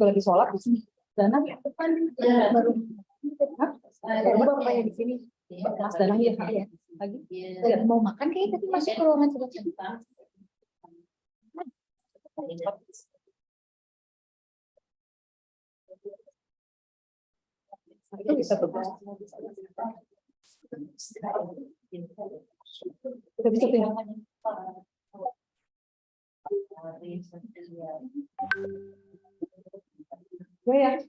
juga lagi sholat di sini. Dana depan baru bapaknya di sini. Mas Dana ya lagi. Mau makan kayaknya tapi masuk ke ruangan sebentar. Itu bisa berbuat. Kita bisa tinggal. Ya.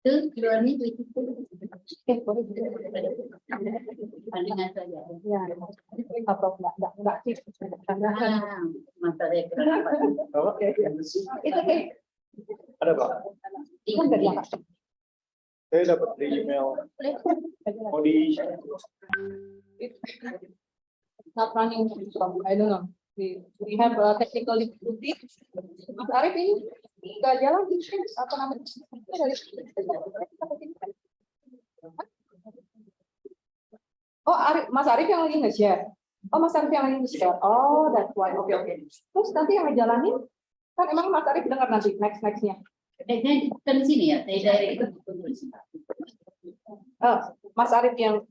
Itu keluarnya itu Ya, Prof enggak sih masalahnya itu kayak Ada Pak? kan nggak diangkat. Saya dapat di email. Mau di Not running from, I don't know. We have a technical difficulty. Mas Arif ini nggak jalan apa namanya? Oh, Mas Arif yang lagi nge-share. Oh, Mas Arif yang lagi nge-share. Oh, that's why. Oke. Terus nanti yang ngejalanin kan emang Mas Arif dengar nanti nextnya. kan di sini ya, saya itu Mas Arif yang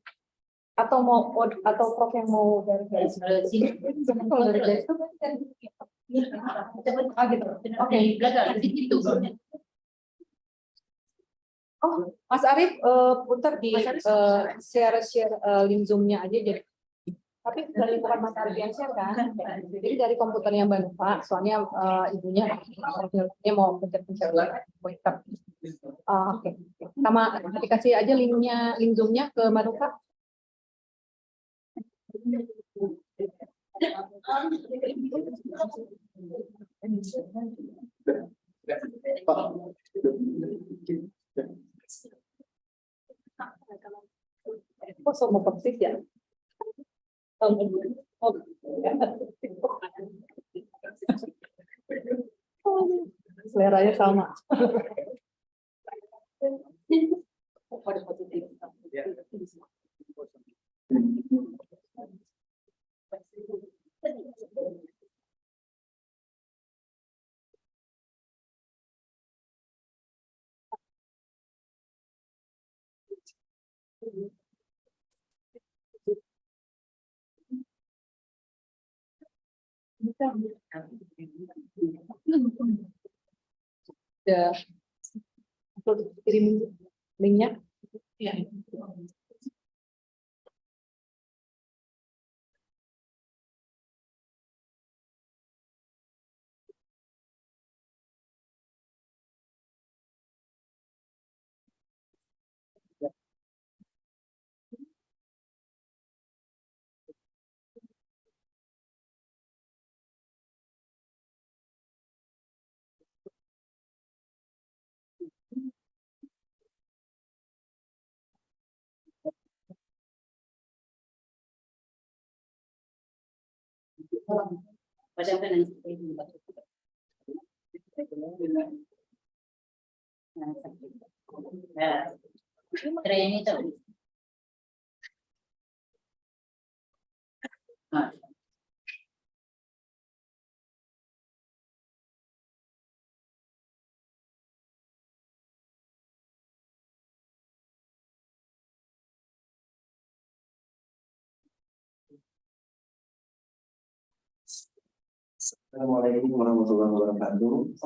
atau mau atau Prof yang mau dari sini. kalau dari itu kan gitu. Oke. Belakang itu. Oh, Mas Arif putar di share link Zoom-nya aja jadi. Tapi dari bukan Mas Arif yang share kan. Jadi dari komputernya Mbak Nufa, soalnya ibunya mau pencet-pencet pointer. Oke. Sama dikasih aja linknya, link Zoom-nya ke Mbak Nufa. Kok sama persis ya? Seleranya sama. Pada positif. Udah kirim linknya ya. Padahal kan nanti ini tahu. Assalamualaikum warahmatullahi wabarakatuh.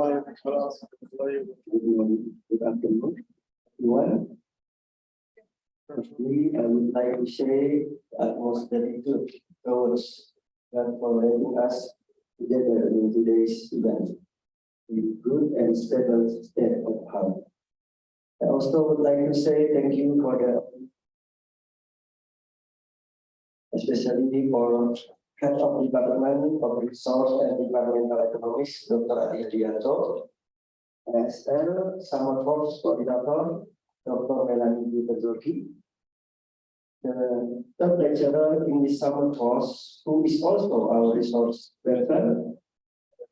Firstly, I would like to say utmost gratitude towards God for letting us together in today's event with good and stable state of health. I also would like to say thank you for especially for Head of Departemen of Resource and Environmental Economics, Dr. Adi Adianto, ESL Summer Course Coordinator, Dr. Melanie Petroki, the third lecturer in the summer course, who is also our resource person,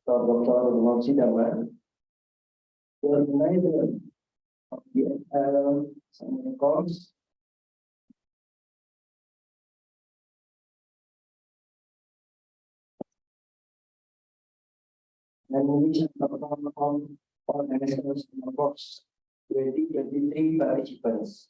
Dr. Norsida, the organizer of the ESL summer course, and we perform on national summer course 2023 participants.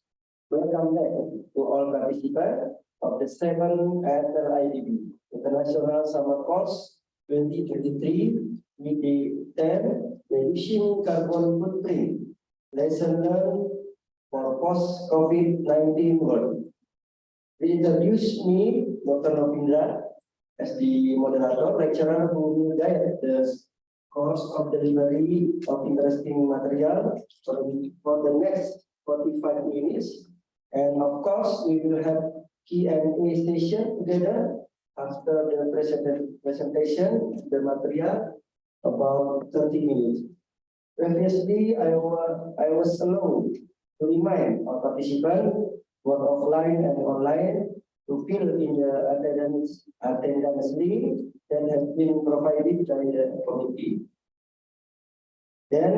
Welcome back to all participants of the 7th IDB International Summer Course 2023 with the theme Reducing Carbon Footprint, Lesson Learned for Post-COVID-19 World. Introduce me, Dr. Novindra, as the moderator, lecturer who will guide the course of delivery of interesting material for the next 45 minutes. And of course, we will have Q&A session together after the presentation, the material, about 30 minutes. Previously, I was allowed to remind our participants, both offline and online, to fill in the attendance link that has been provided by the committee. Then,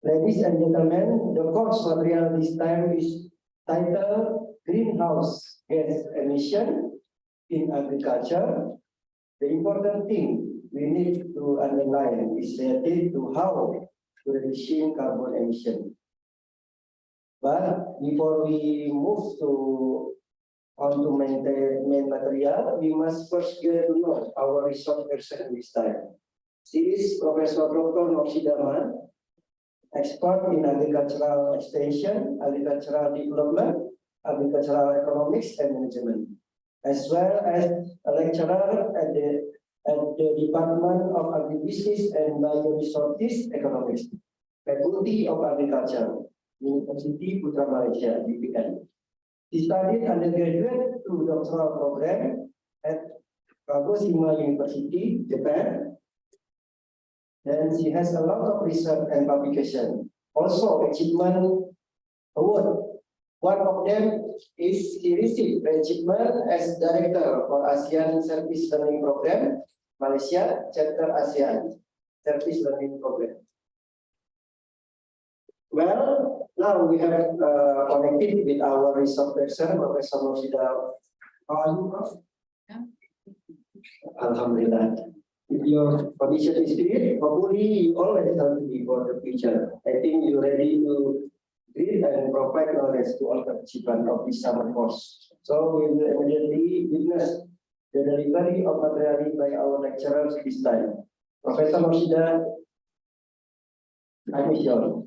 ladies and gentlemen, the course material this time is titled Greenhouse Gas Emission in Agriculture. The important thing we need to underline is related to how to reducing carbon emission. But before we move on to main material, we must first get to know our resource person this time. She is Professor Dr. Norsida, expert in agricultural extension, agricultural development, agricultural economics and management, as well as a lecturer at the Department of Agribusiness and Bioresources Economics, Faculty of Agriculture, University Putra Malaysia, UPN. She studied undergraduate to doctoral program at Kagoshima University, Japan. And she has a lot of research and publication. Also, achievement award. One of them is she received achievement as director for ASEAN Service Learning Program, Malaysia, Chapter ASEAN Service Learning Program. Well, now we have connected with our resource person, Professor Norsida. How are you, Prof? Alhamdulillah. If your condition is good, hopefully you always healthy for the future. I think you're ready to read and provide knowledge to all participants of this summer course. So we will immediately witness the delivery of material by our lecturers this time. Professor Norsida, I miss you.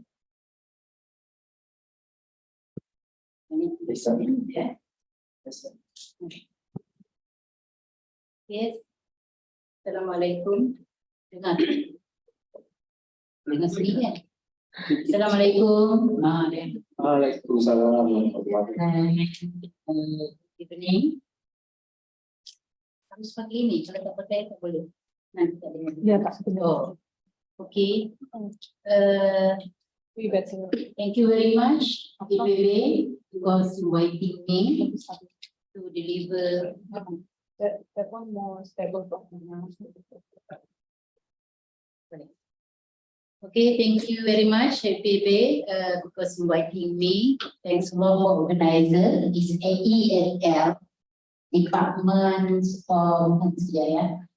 Yes. Assalamualaikum. Dengar sendiri kan? Assalamualaikum. Waalaikumsalam. Evening. Harus pakai ini, kalau tak pakai tak boleh. Nanti tak dengar. Ya, Pak. Oh, okay. Thank Thank you very much, EPB, because inviting me to deliver. That one more stable problem. Okay, thank you very much, EPB, because inviting me. Thanks a lot for organizer. This ESL, Departemen of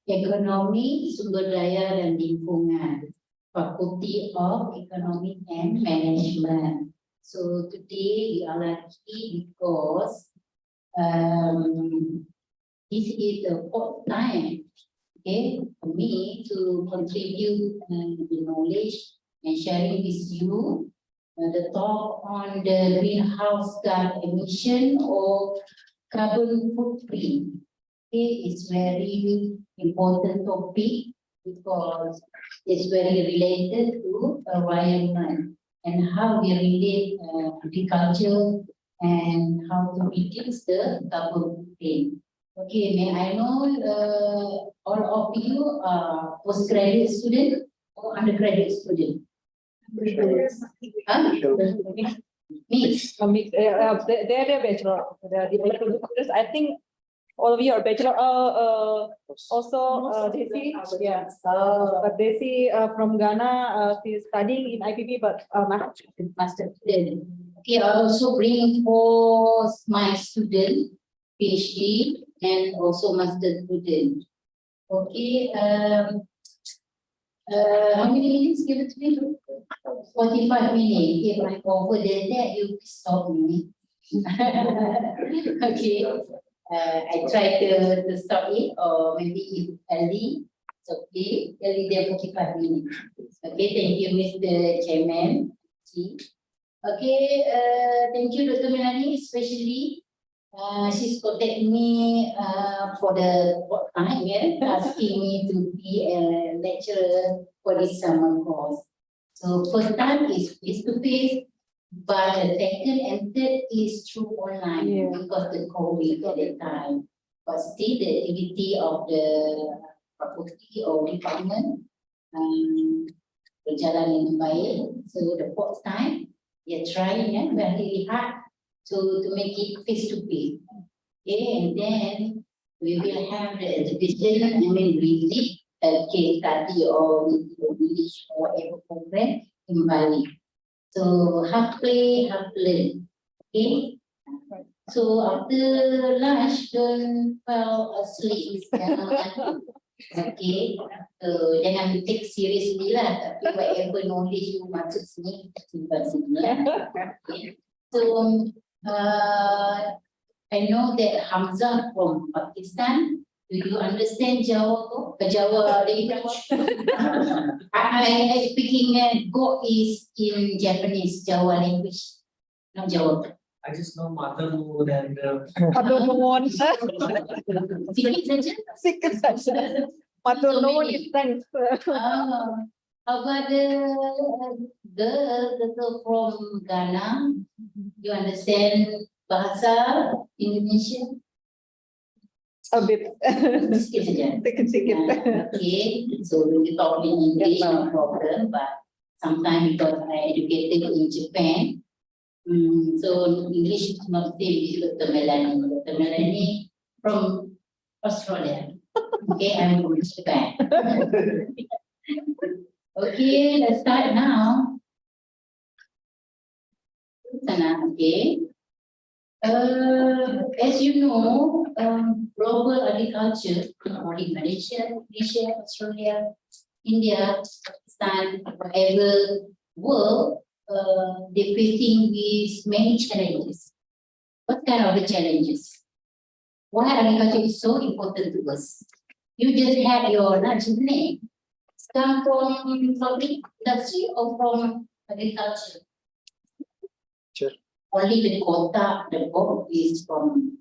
Ekonomi, Sumber Daya dan Lingkungan, Faculty of Economic and Management. So today we are lucky because this is the fourth time, okay, for me to contribute the knowledge and sharing with you the talk on the greenhouse gas emission or carbon footprint. It's very important topic because it's very related to environment and how we relate agriculture and how to reduce the carbon footprint. Okay, may I know all of you are postgraduate student or undergraduate student? Huh? Mix. They're bachelor. I think all of you are bachelor. Also, Desi, yeah. But Desi from Ghana, she's studying in IPB, but Master student. Okay, I also bring for my student, PhD, and also master student. Okay, how many minutes give it to me? 45 minutes. If I over that, you stop me. Okay, I try to stop it, or maybe if early, it's okay. Early there 45 minutes. Okay, thank you, Mr. Chairman. Okay, thank you, Dr. Melanie, especially. She's contacted me for the time, asking me to be a lecturer for this summer course. So first time is face to face, but the second and third is through online because the COVID at that time. But still the activity of the faculty or department berjalan dengan baik. So the fourth time, we are trying very hard to make it face to face. Okay, and then we will have the exhibition, visit a case study or village or whatever program in Bali. So half play, half learn. Okay. So after lunch, don't fall asleep. Okay. Jangan take seriously lah. Tapi whatever knowledge you masuk sini, simpan sini. Okay. So I know that Hamza from Pakistan. Do you understand Jawa? Jawa language? I speaking go is in Japanese, Jawa language, not Jawa. I just know mother mood and Sikit saja. Sikit saja. Matur nuwun is thanks. How about the girl from Ghana? You understand bahasa Indonesia? A bit. Sikit saja. Sikit. Okay, so we will talk in English, no problem, but sometimes because I educated in Japan, so English is not same with Dr. Melanie. Dr. Melanie from Australia. Okay, I'm from Japan. Okay, let's start now. Okay. As you know, global agriculture, only Malaysia, Australia, India, Pakistan, whatever world, they're facing with many challenges. What kind of the challenges? Why agriculture is so important to us? You just had your lunch name. Come from public industry or from agriculture? Sure. Only the quota, the book is from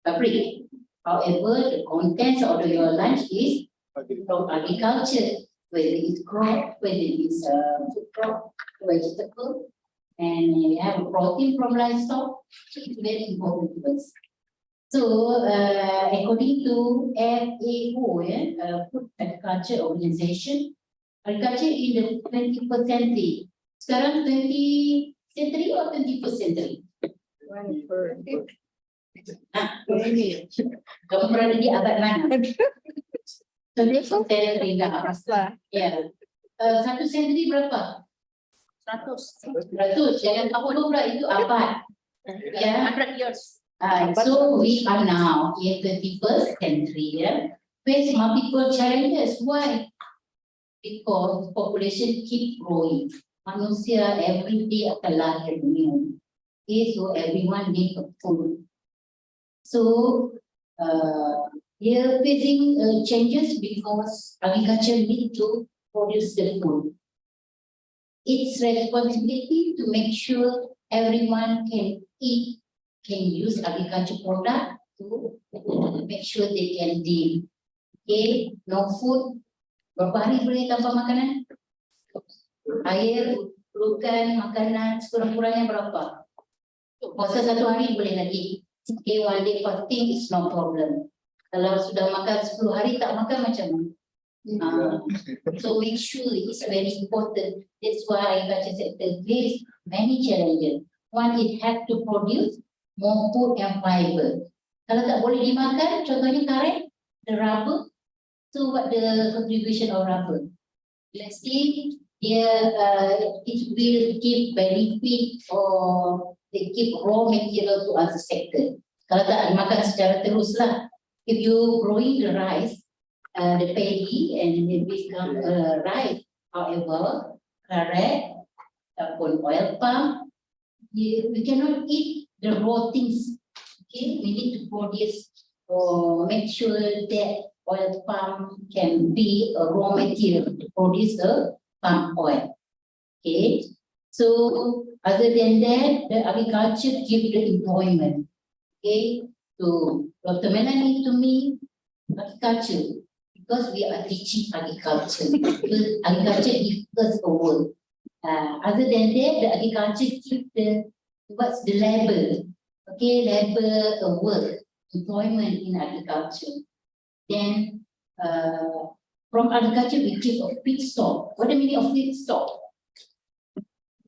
fabric. However, the contents of your lunch is from agriculture, whether it's crop, whether it's food crop, vegetable, and we have protein from livestock. It's very important to us. So, according to FAO, Food Agriculture Organization, agriculture in the 21st century. Sekarang 20th century or 21st century? Kamu berada di abad mana? 21st century dah. Ya. Satu century berapa? 100. Jangan tahu pula itu abad. Ya. 100 years. So we are now in 21st century, face multiple challenges. Why? Because population keep growing. Manusia every day akan lahir new. Okay, so everyone need a food. So here facing changes because agriculture need to produce the food. its responsibility to make sure everyone can eat, can use agriculture product to make sure they can live. Okay, no food. Berapa hari boleh tanpa makanan? Air, perlukan makanan sekurang-kurangnya berapa? Puasa 1 hari boleh lagi. Okay, 1 day fasting is no problem. Kalau sudah makan 10 hari tak makan macam mana? So make sure it's very important. That's why agriculture sector faces many challenges. One, it has to produce more food and fiber. Kalau tak boleh dimakan, contohnya karet, the rubber. So what the contribution of rubber? Let's say it will give benefit or they give raw material to other sector. Kalau tak dimakan secara teruslah. If you growing the rice, the paddy and it become rice. However, karet ataupun oil palm, we cannot eat the raw things. Okay, we need to produce or make sure that oil palm can be a raw material to produce the palm oil. Okay, so other than that, the agriculture give the employment. Okay, so Dr. Melanie to me, agriculture, because we are teaching agriculture. Because agriculture gives us a work. Other than that, the agriculture gives the what's the labor? Okay, labor work, employment in agriculture. Then from agriculture we give a feedstock. What the meaning of feedstock?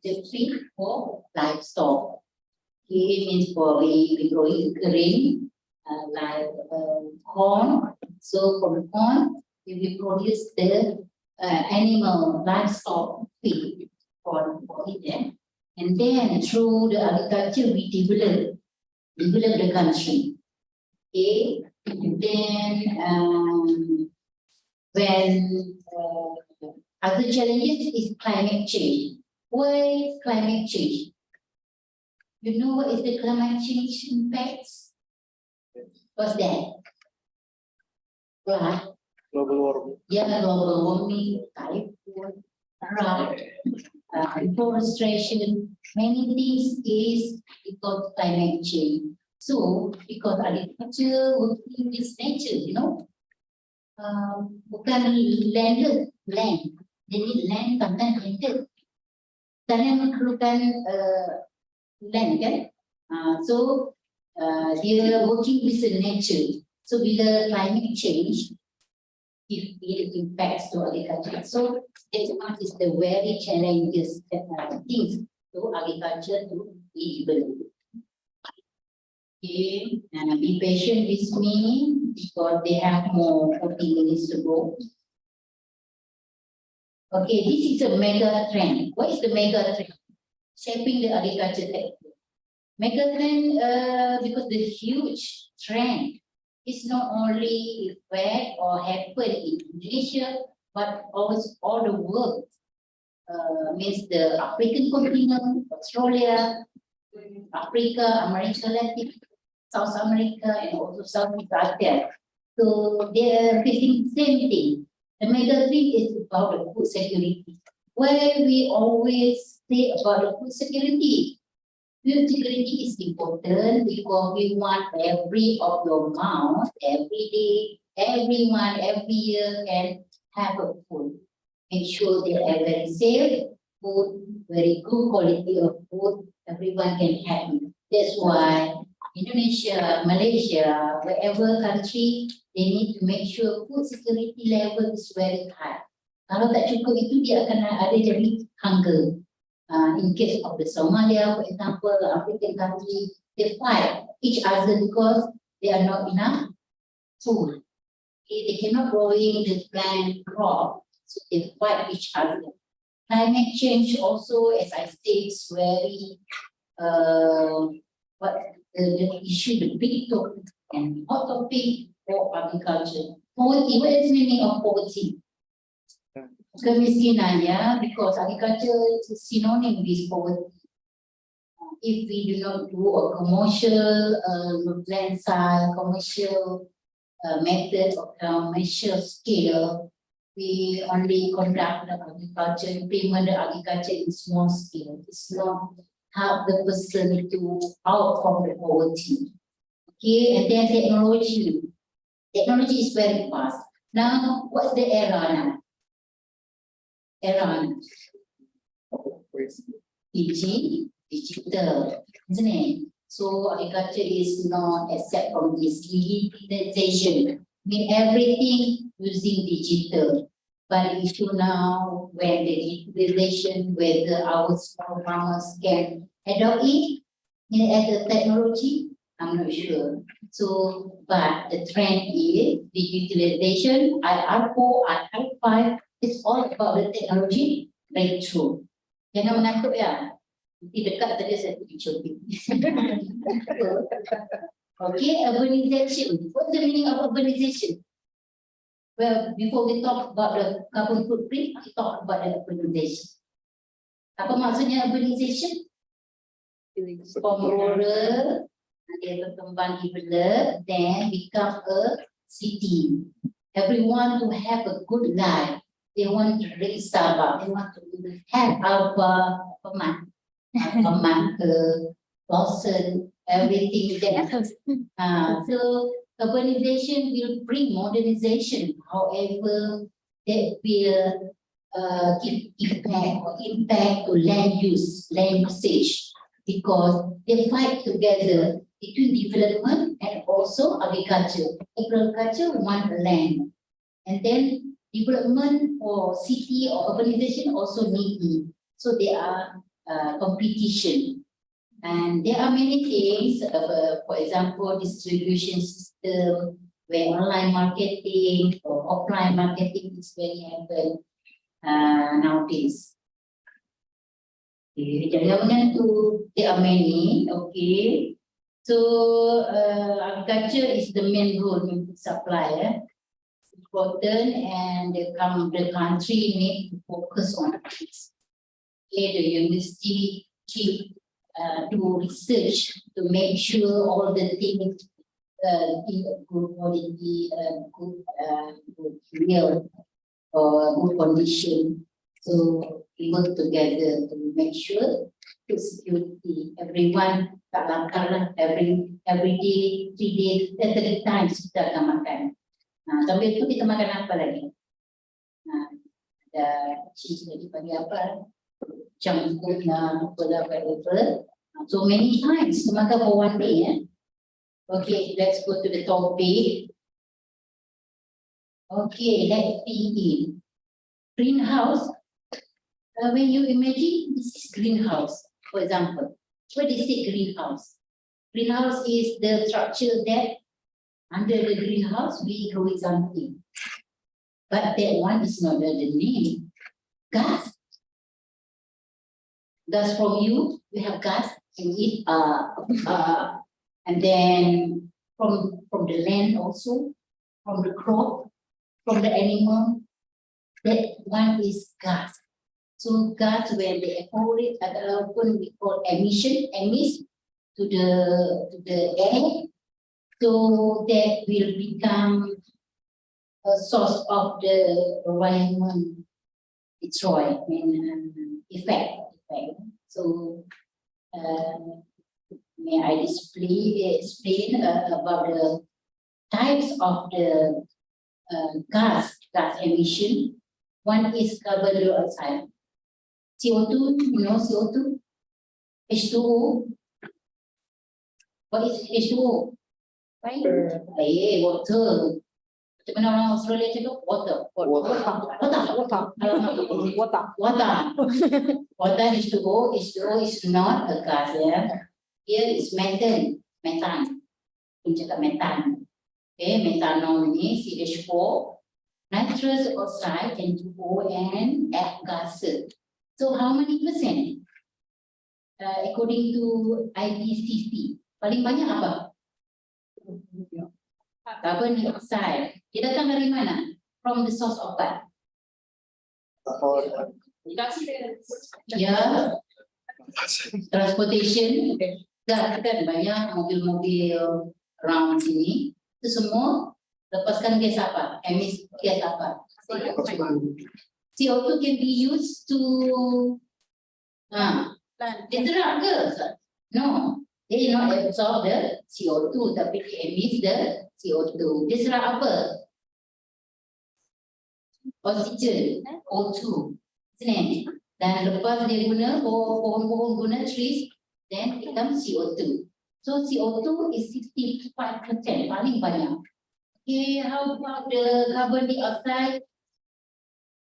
The feed for livestock. Okay, means for we growing grain like corn. So from corn we produce the animal livestock feed for it. And then through the agriculture we develop the country. Okay. And then when other challenges is climate change. Why is climate change? You know what is the climate change impacts? What's that? Flood. Global warming. Yeah, global warming, typhoon, drought, deforestation. Many things is because of climate change. So, because agriculture working with nature, you know, bukan land. They need land, sometimes land. Tanah memerlukan land, kan? So, they are working with the nature. So, bila climate change, it impacts to agriculture. So, this one is the very challenges things to agriculture to be able. Okay, and be patient with me because they have more 40 minutes to go. Okay, this is a mega trend. What is the mega trend? Shaping the agriculture sector. Mega trend because the huge trend is not only effect or happen in Indonesia, but also all the world. Means the African continent, Australia, Africa, America, Latin, South America, and also Southeast Asia. So they are facing the same thing. The mega thing is about the food security. Where we always say about the food security. Food security is important because we want every of your mouth, every day, every month, every year can have a food. Make sure they are very safe food, very good quality of food, everyone can have it. That's why Indonesia, Malaysia, wherever country, they need to make sure food security level is very high. Kalau tak cukup itu dia akan ada jadi hunger. In case of the Somalia, for example, African country, they fight each other because there are not enough food. Okay, they cannot grow in the plant crop, so they fight each other. Climate change also, as I said, is very the issue, the big topic and hot topic for agriculture. Poverty, what is the meaning of poverty? Kemiskinan, yeah, because agriculture is synonym with poverty. If we do not do a commercial land side, commercial method or commercial scale, we only conduct the agriculture, implement the agriculture in small scale. It's not help the person to out from the poverty. Okay, and then technology. Technology is very fast. Now, what's the era now? Era digital, isn't it? So agriculture is not except from this digitalization. I mean everything using digital. But the issue now when the digitalization, whether our small farmers can adopt it as a technology, I'm not sure. So, but the trend is digitalization, IR4, IR5, it's all about the technology breakthrough. Jangan mengantuk ya. Nanti dekat saja saya pergi shopping. Okay, urbanization. What's the meaning of urbanization? Well, before we talk about the carbon footprint, we talk about the urbanization. Apa maksudnya urbanization? From rural, dia berkembang develop, then become a city. Everyone to have a good life. They want to raise Sabah. They want to have our Lawson, everything there. So urbanization will bring modernization. However, that will give impact to land usage, because they fight together between development and also agriculture. Agriculture want land, and then development or city or urbanization also need it. So there are competition, and there are many things. For example, distribution system, where online marketing or offline marketing is very happen nowadays. Okay, jangan tu there are many. Okay, so agriculture is the main role in food supply. Important, and the country need to focus on this. Okay, the university keep do research to make sure all the things in good quality, good real or good condition. So we work together to make sure food security. Everyone tak lapar lah, every day, 3 days, 3 times kita akan makan. Sambil itu kita makan apa lagi? Ada cheese lagi bagi apa? Junk food lah, whatever. So many times to makan for 1 day. Okay, let's go to the topic. Okay, let's begin. Greenhouse. When you imagine this is greenhouse, for example, what is it greenhouse? Greenhouse is the structure that under the greenhouse we grow something. But that one is not the name. Gas. Gas from you have gas and it and then from the land also, from the crop, from the animal, that one is gas. So gas when they evaporate, we call emission to the air. So that will become a source of the environment destroy and effect. So may I explain about the types of the gas emission. One is carbon dioxide, CO2. You know CO2, H2O. What is H2O? Right? Water. Macam mana orang Australia cakap? Water. Water H2O. H2O is not a gas. Here is methane. Kita cakap methane. Okay, methanol ni CH4, nitrous oxide, N2O, and F gases. So how many percent? According to IPCC, paling banyak apa? Carbon dioxide. Dia datang dari mana? From the source of what? Ya, transportation. Gas kan banyak mobil-mobil around sini. Itu semua lepaskan gas apa? Emisi gas apa? CO2 can be used to dia serap ke? No, they not absorb the CO2 tapi they emit the CO2. Dia serap apa? Oxygen, O2, isn't it? Dan lepas dia guna pohon-pohon guna trees, then it becomes CO2. So CO2 is 65%, paling banyak. Okay, how about the carbon dioxide?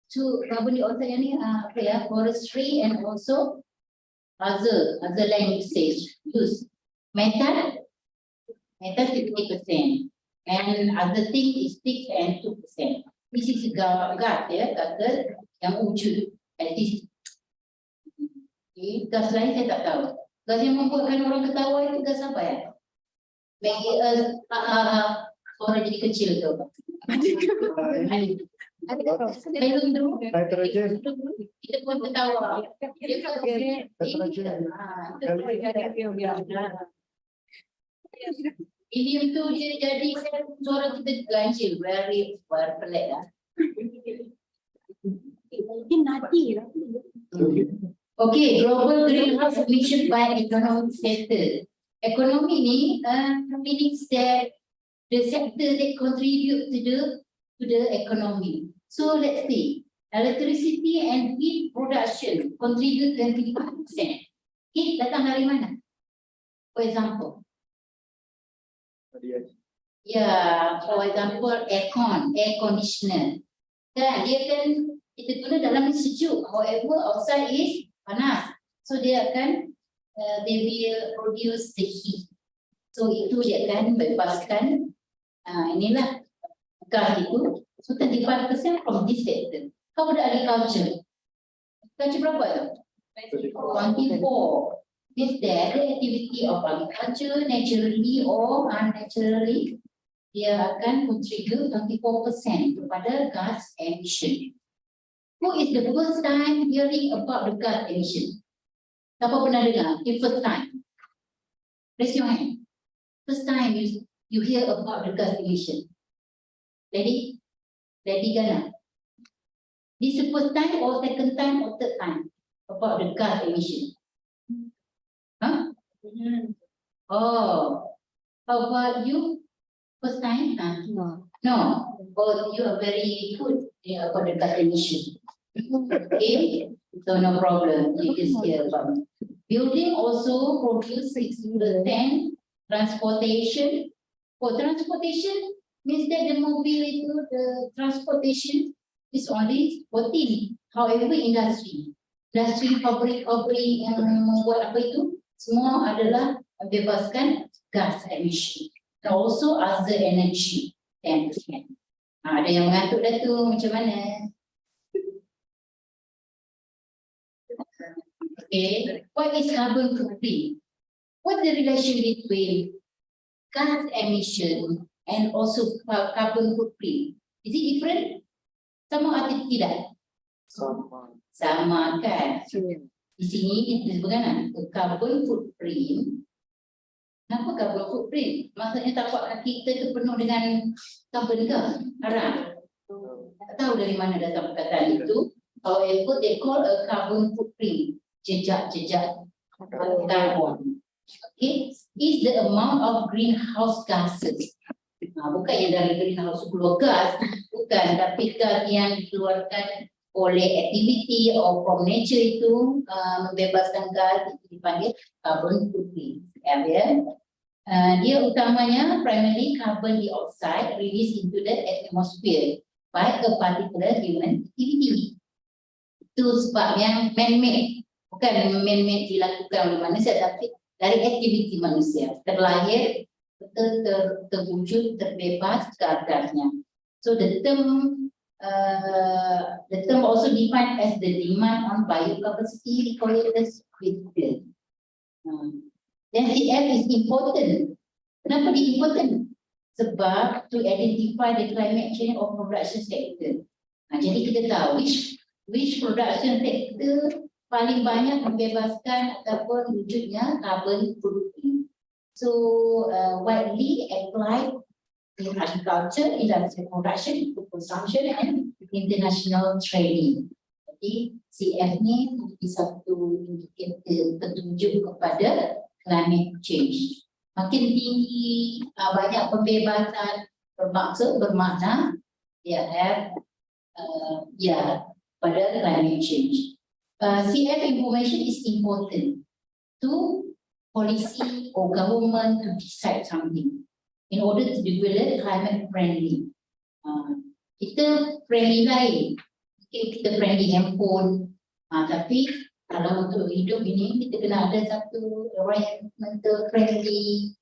So carbon dioxide yang ni apa ya? Forestry and also other land usage use. Methane 50%, and other thing is 6 and 2%. This is gas ya, gas yang wujud. At least gas lain saya tak tahu. Gas yang membuatkan orang ketawa itu gas apa ya? Make us suara jadi kecil tu. Nitrogen. Kita pun ketawa. Helium tu dia jadi suara kita ganjil, very pelik lah. Mungkin nanti lah. Okay, global greenhouse emission by economic sector. Economy ni means that the sector that contribute to the economy. So let's see, electricity and heat production contribute 25%. Heat datang dari mana? For example, for example, aircon, air conditioner. Kan dia kan kita guna dalam sejuk. However, outside is panas. So dia akan they will produce the heat. So itu dia akan bebaskan inilah gas itu. So 35% from this sector. How about agriculture? Agriculture berapa tu? 24. Is there the activity of agriculture naturally or unnaturally? Dia akan contribute 24% kepada gas emission. Who is the first time hearing about the gas emission? Siapa pernah dengar? The first time. Raise your hand. First time you hear about the gas emission. Ready? Ready Gana? This is the first time or second time or third time about the gas emission? Huh? Oh, how about you? First time? No. No. Oh, you are very good about the gas emission. Okay, so no problem. You just hear about it. Building also produce 6%. Transportation. For transportation means that the mobility, the transportation is only 14. However, industry, pabrik yang membuat apa itu, semua adalah membebaskan gas emission. And also other energy 10%. Ada yang mengantuk dah tu, macam mana? Okay, what is carbon footprint? What's the relation between gas emission and also carbon footprint? Is it different? Sama atau tidak? Sama kan? Di sini kita sebutkan carbon footprint. Kenapa carbon footprint? Maksudnya tapak kaki kita itu penuh dengan carbon ke? Harap. Tak tahu dari mana datang perkataan itu. However, they call a carbon footprint. Jejak karbon. Okay, is the amount of greenhouse gases. Bukan yang dari greenhouse keluar gas, bukan, tapi gas yang dikeluarkan oleh activity or from nature itu membebaskan gas itu dipanggil carbon footprint. Dia utamanya primarily carbon dioxide released into the atmosphere by a particular human activity. Itu sebab yang man-made. Bukan man-made dilakukan oleh manusia, tapi dari aktiviti manusia. Terlahir, terwujud, terbebas gasnya. So the term also defined as the demand on biocapacity required as with then CF is important. Kenapa dia important? Sebab to identify the climate change of production sector. Jadi kita tahu which production sector paling banyak membebaskan ataupun wujudnya carbon footprint. So widely applied in agriculture, industrial production, food consumption, and international trading. Jadi CF ni satu indikator petunjuk kepada climate change. Makin tinggi, banyak pembebasan bermakna dia have pada climate change. CF information is important to policy or government to decide something in order to develop climate friendly. Kita friendly lain, kita friendly handphone, tapi kalau untuk hidup ini kita kena ada satu environmental friendly,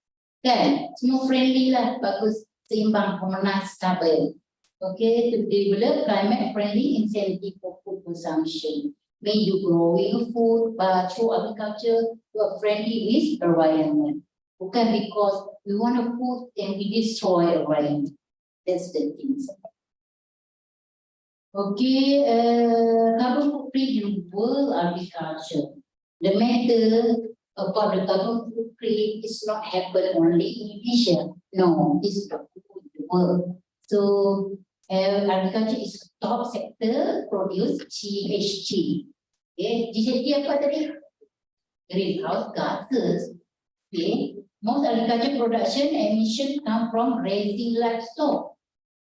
kan? Semua friendly lah, bagus, seimbang, pemenas, stabil. Okay, to develop climate friendly incentive for food consumption. When you growing food, but through agriculture, you are friendly with environment. Bukan because we want a food and we destroy environment. That's the thing. Okay, carbon footprint in world agriculture. The matter about the carbon footprint is not happen only in Asia. No, it's the world. So agriculture is top sector produce GHG. Okay, GHG apa tadi? Greenhouse gases. Okay, most agriculture production emission come from raising livestock.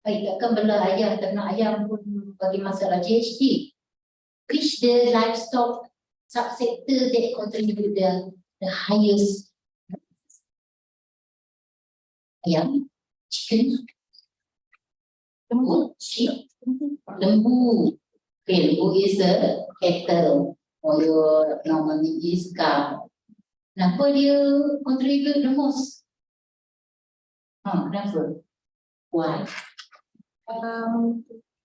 Takkan bela ayam, ternak ayam pun bagi masalah GHG. Which the livestock subsector that contribute the highest? Ayam, chicken, lembu, sheep, lembu. Okay, lembu is the cattle, or your normally is cow. Kenapa dia contribute the most? Kenapa? Why?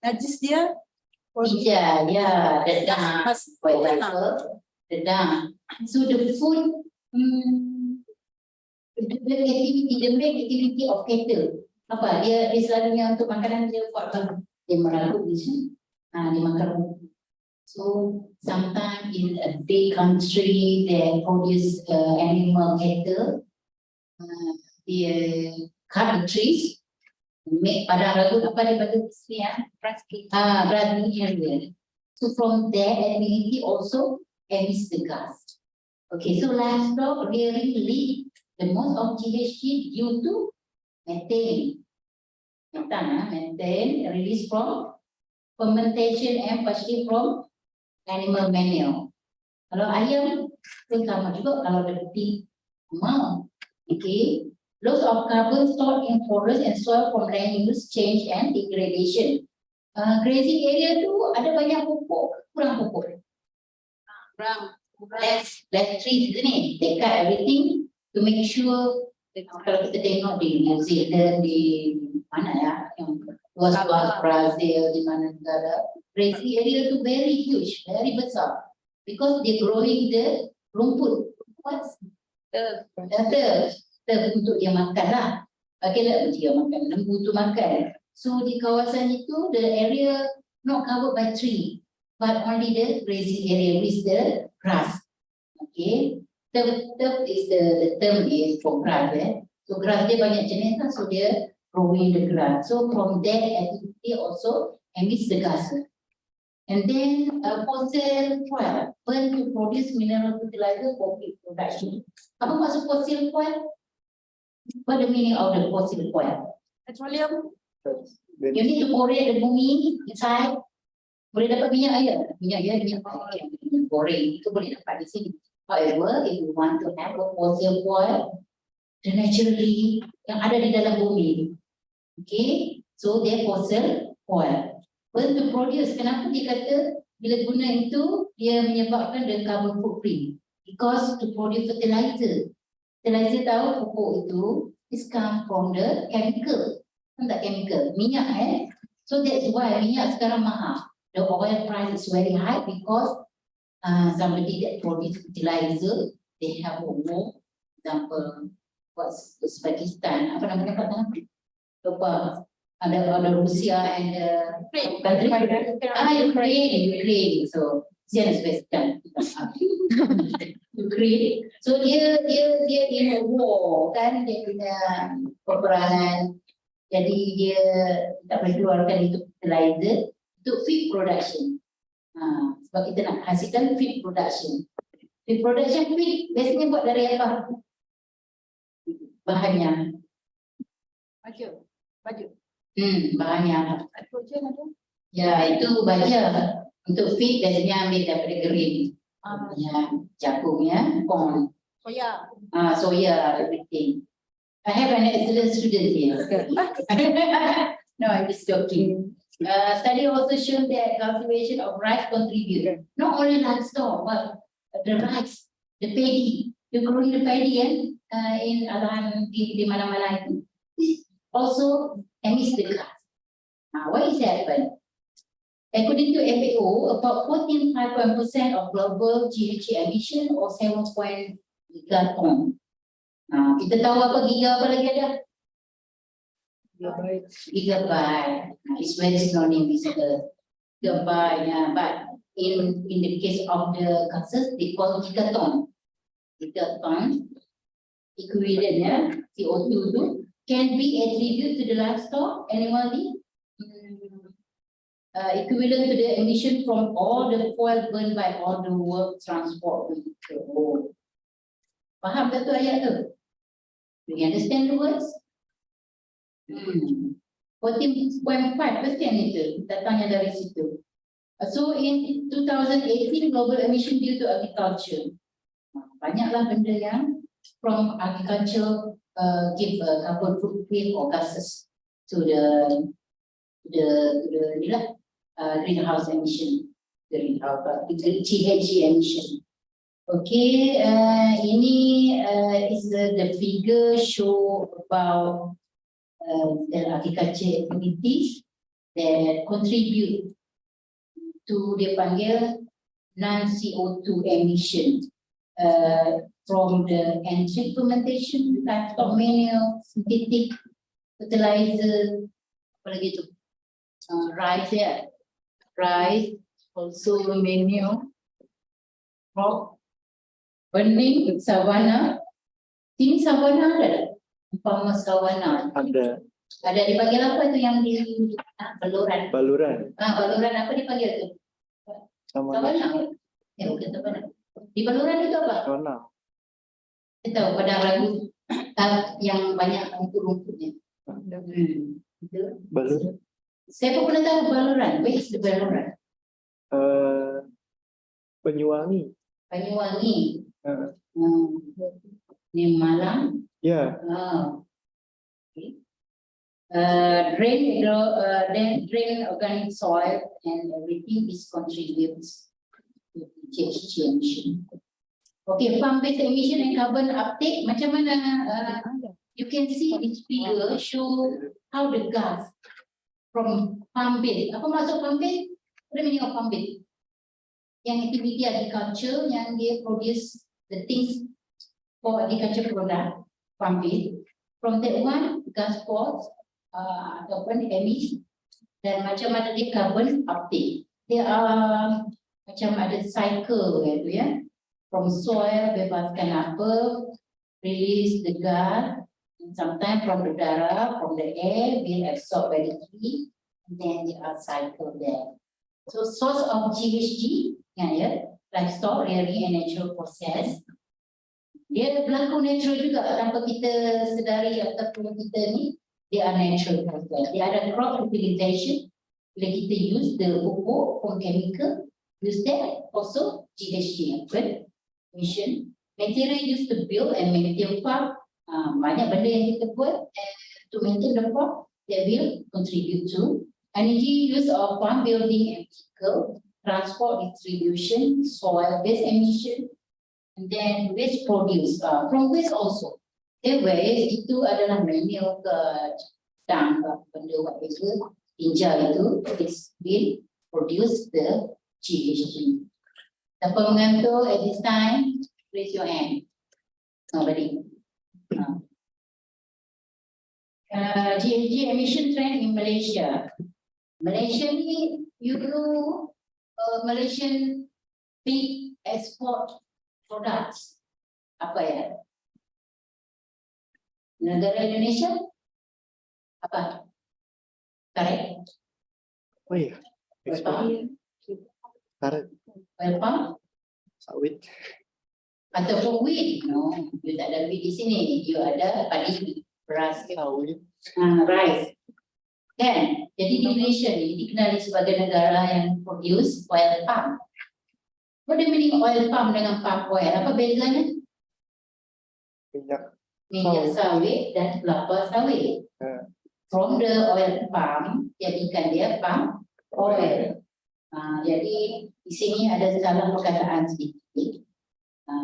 Najis dia. Yeah, dedang. For example, dedang. So the food, the main activity of cattle. Apa? Dia selalunya untuk makanan dia buat apa? Dia merabut di sini. Dia makan. So sometimes in a big country they produce animal cattle. They cut the trees. Make padang rambut apa daripada sini area. So from there community also emits the gas. Okay, so livestock really lead the most of GHG due to methane. Methane released from fermentation and partially from animal manure. Kalau ayam pun sama juga kalau ada big amount. Okay. Loss of carbon stored in forest and soil from land use change and degradation. Grazing area tu ada banyak pupuk, kurang pupuk. Less trees ni. They cut everything to make sure. Kalau kita tengok di New Zealand, di mana ya, yang luas-luas Brazil, di mana negara, grazing area tu very huge, very besar, because they growing the rumput. What's the untuk dia makan lah. Bagaimana dia makan, lembu tu makan. So di kawasan itu, the area not covered by tree, but only the grazing area with the grass. Okay, turf is the term is for grass. So grass dia banyak jenis kan, so dia growing the grass. So from that activity also emits the gas. And then fossil fuel burn to produce mineral fertilizer for feed production. Apa maksud fossil fuel? What the meaning of the fossil fuel? Petroleum. You need to korek the bumi inside. Boleh dapat minyak air. Minyak goreng itu boleh dapat di sini. However, if you want to have a fossil fuel, the naturally yang ada di dalam bumi, okay, so dia fossil fuel. When to produce, kenapa dia kata bila guna itu dia menyebabkan the carbon footprint? Because to produce fertilizer. Fertilizer tahu pupuk itu is come from the chemical. Tak chemical, minyak So that's why minyak sekarang mahal. The oil price is very high because somebody that produce fertilizer, they have a war. Example, what's Uzbekistan? Apa namanya kata? Lupa. Ada Rusia and country. Ukraine. So Uzbekistan. Ukraine. So dia in a war kan, dia punya peperangan. Jadi dia tak boleh keluarkan itu fertilizer untuk feed production. Sebab kita nak hasilkan feed production. Feed production biasanya buat dari apa? Bahannya. Baju. Bahannya apa? Nitrogen ada. Ya, itu baja. Untuk feed biasanya ambil daripada grain. Ya, jagung ya, corn, Soya. soya, everything. I have an excellent student here. No, I'm just joking. Study also shown that cultivation of rice contribute not only livestock but the rice, the paddy. You growing the paddy in alahan di mana-mana itu. Also emits the gas. Why is that happen? According to FAO, about 14.5% of global GHG emission or 7 gigaton. Kita tahu apa giga apa lagi ada? Gigabyte. It's very synonym with the gigabyte. But in the case of the gases, they call gigaton. Gigaton equivalent CO2 itu can be attributed to the livestock animally. Equivalent to the emission from all the fuel burned by all the world transport vehicle. Faham tak tu ayat tu? Do you understand the words? 14.5% itu datangnya dari situ. So in 2018 global emission due to agriculture. Banyaklah benda yang from agriculture give carbon footprint or gases to the greenhouse emission, GHG emission. Okay, ini is the figure show about the agriculture activities that contribute to dia panggil non-CO2 emission from the entry fermentation, livestock manure, synthetic fertilizer, apa lagi tu? Rice ya, rice, also manure, crop, burning, savana. Sini savana ada, umpama savana. Ada. Ada dipanggil apa itu yang di baluran? Baluran. Baluran apa dipanggil tu? Savana. Bukan savana. Di baluran itu apa? Zona. Kita tahu pada lagu yang banyak rumput-rumputnya. Baluran. Siapa pernah tahu baluran? Where is the baluran? Banyuwangi. Banyuwangi. Ni Malang. Ya. Okay. Drain organic soil and everything is contributes to GHG emission. Okay, farm-based emission and carbon uptake. Macam mana? You can see this figure show how the gas from farm-based. Apa maksud farm-based? What do you mean of farm-based? Yang activity agriculture, yang dia produce the things for agriculture product, farm-based. From that one, gas pods, ataupun emis, dan macam mana dia carbon uptake. Dia macam ada cycle gitu ya. From soil, bebaskan apa, release the gas, and sometimes from the udara, from the air, being absorbed by the tree, and then they are cycled there. So source of GHG, ya, livestock, rearing and natural process. Dia berlaku natural juga tanpa kita sedari ataupun kita ni, dia are natural process. Dia ada crop fertilization, bila kita use the pupuk from chemical, use that also GHG emission. Material used to build and maintain farm, banyak benda yang kita buat to maintain the farm that will contribute to energy use of farm building and vehicle, transport distribution, soil-based emission, and then waste produce from waste also. Waste itu adalah manure ke tang benda whatever tinja itu, it's been produce the GHG. Siapa mengantuk at this time? Raise your hand. Nobody. GHG emission trend in Malaysia. Malaysia ni, you know, Malaysian big export products. Apa ya? Negara Indonesia? Apa? Correct? Oh iya, Oil ekspor palm? karet, Oil palm? sawit. Ataupun wheat? No, you tak ada wheat di sini. You ada padi, beras, Sawit. rice. Kan? Jadi di Malaysia ni dikenali sebagai negara yang produce oil palm. What do you mean oil palm dengan palm oil? Apa bezanya? Minyak. Minyak sawit dan kelapa sawit. From the oil palm, jadikan dia palm oil. Jadi di sini ada salah perkataan sedikit.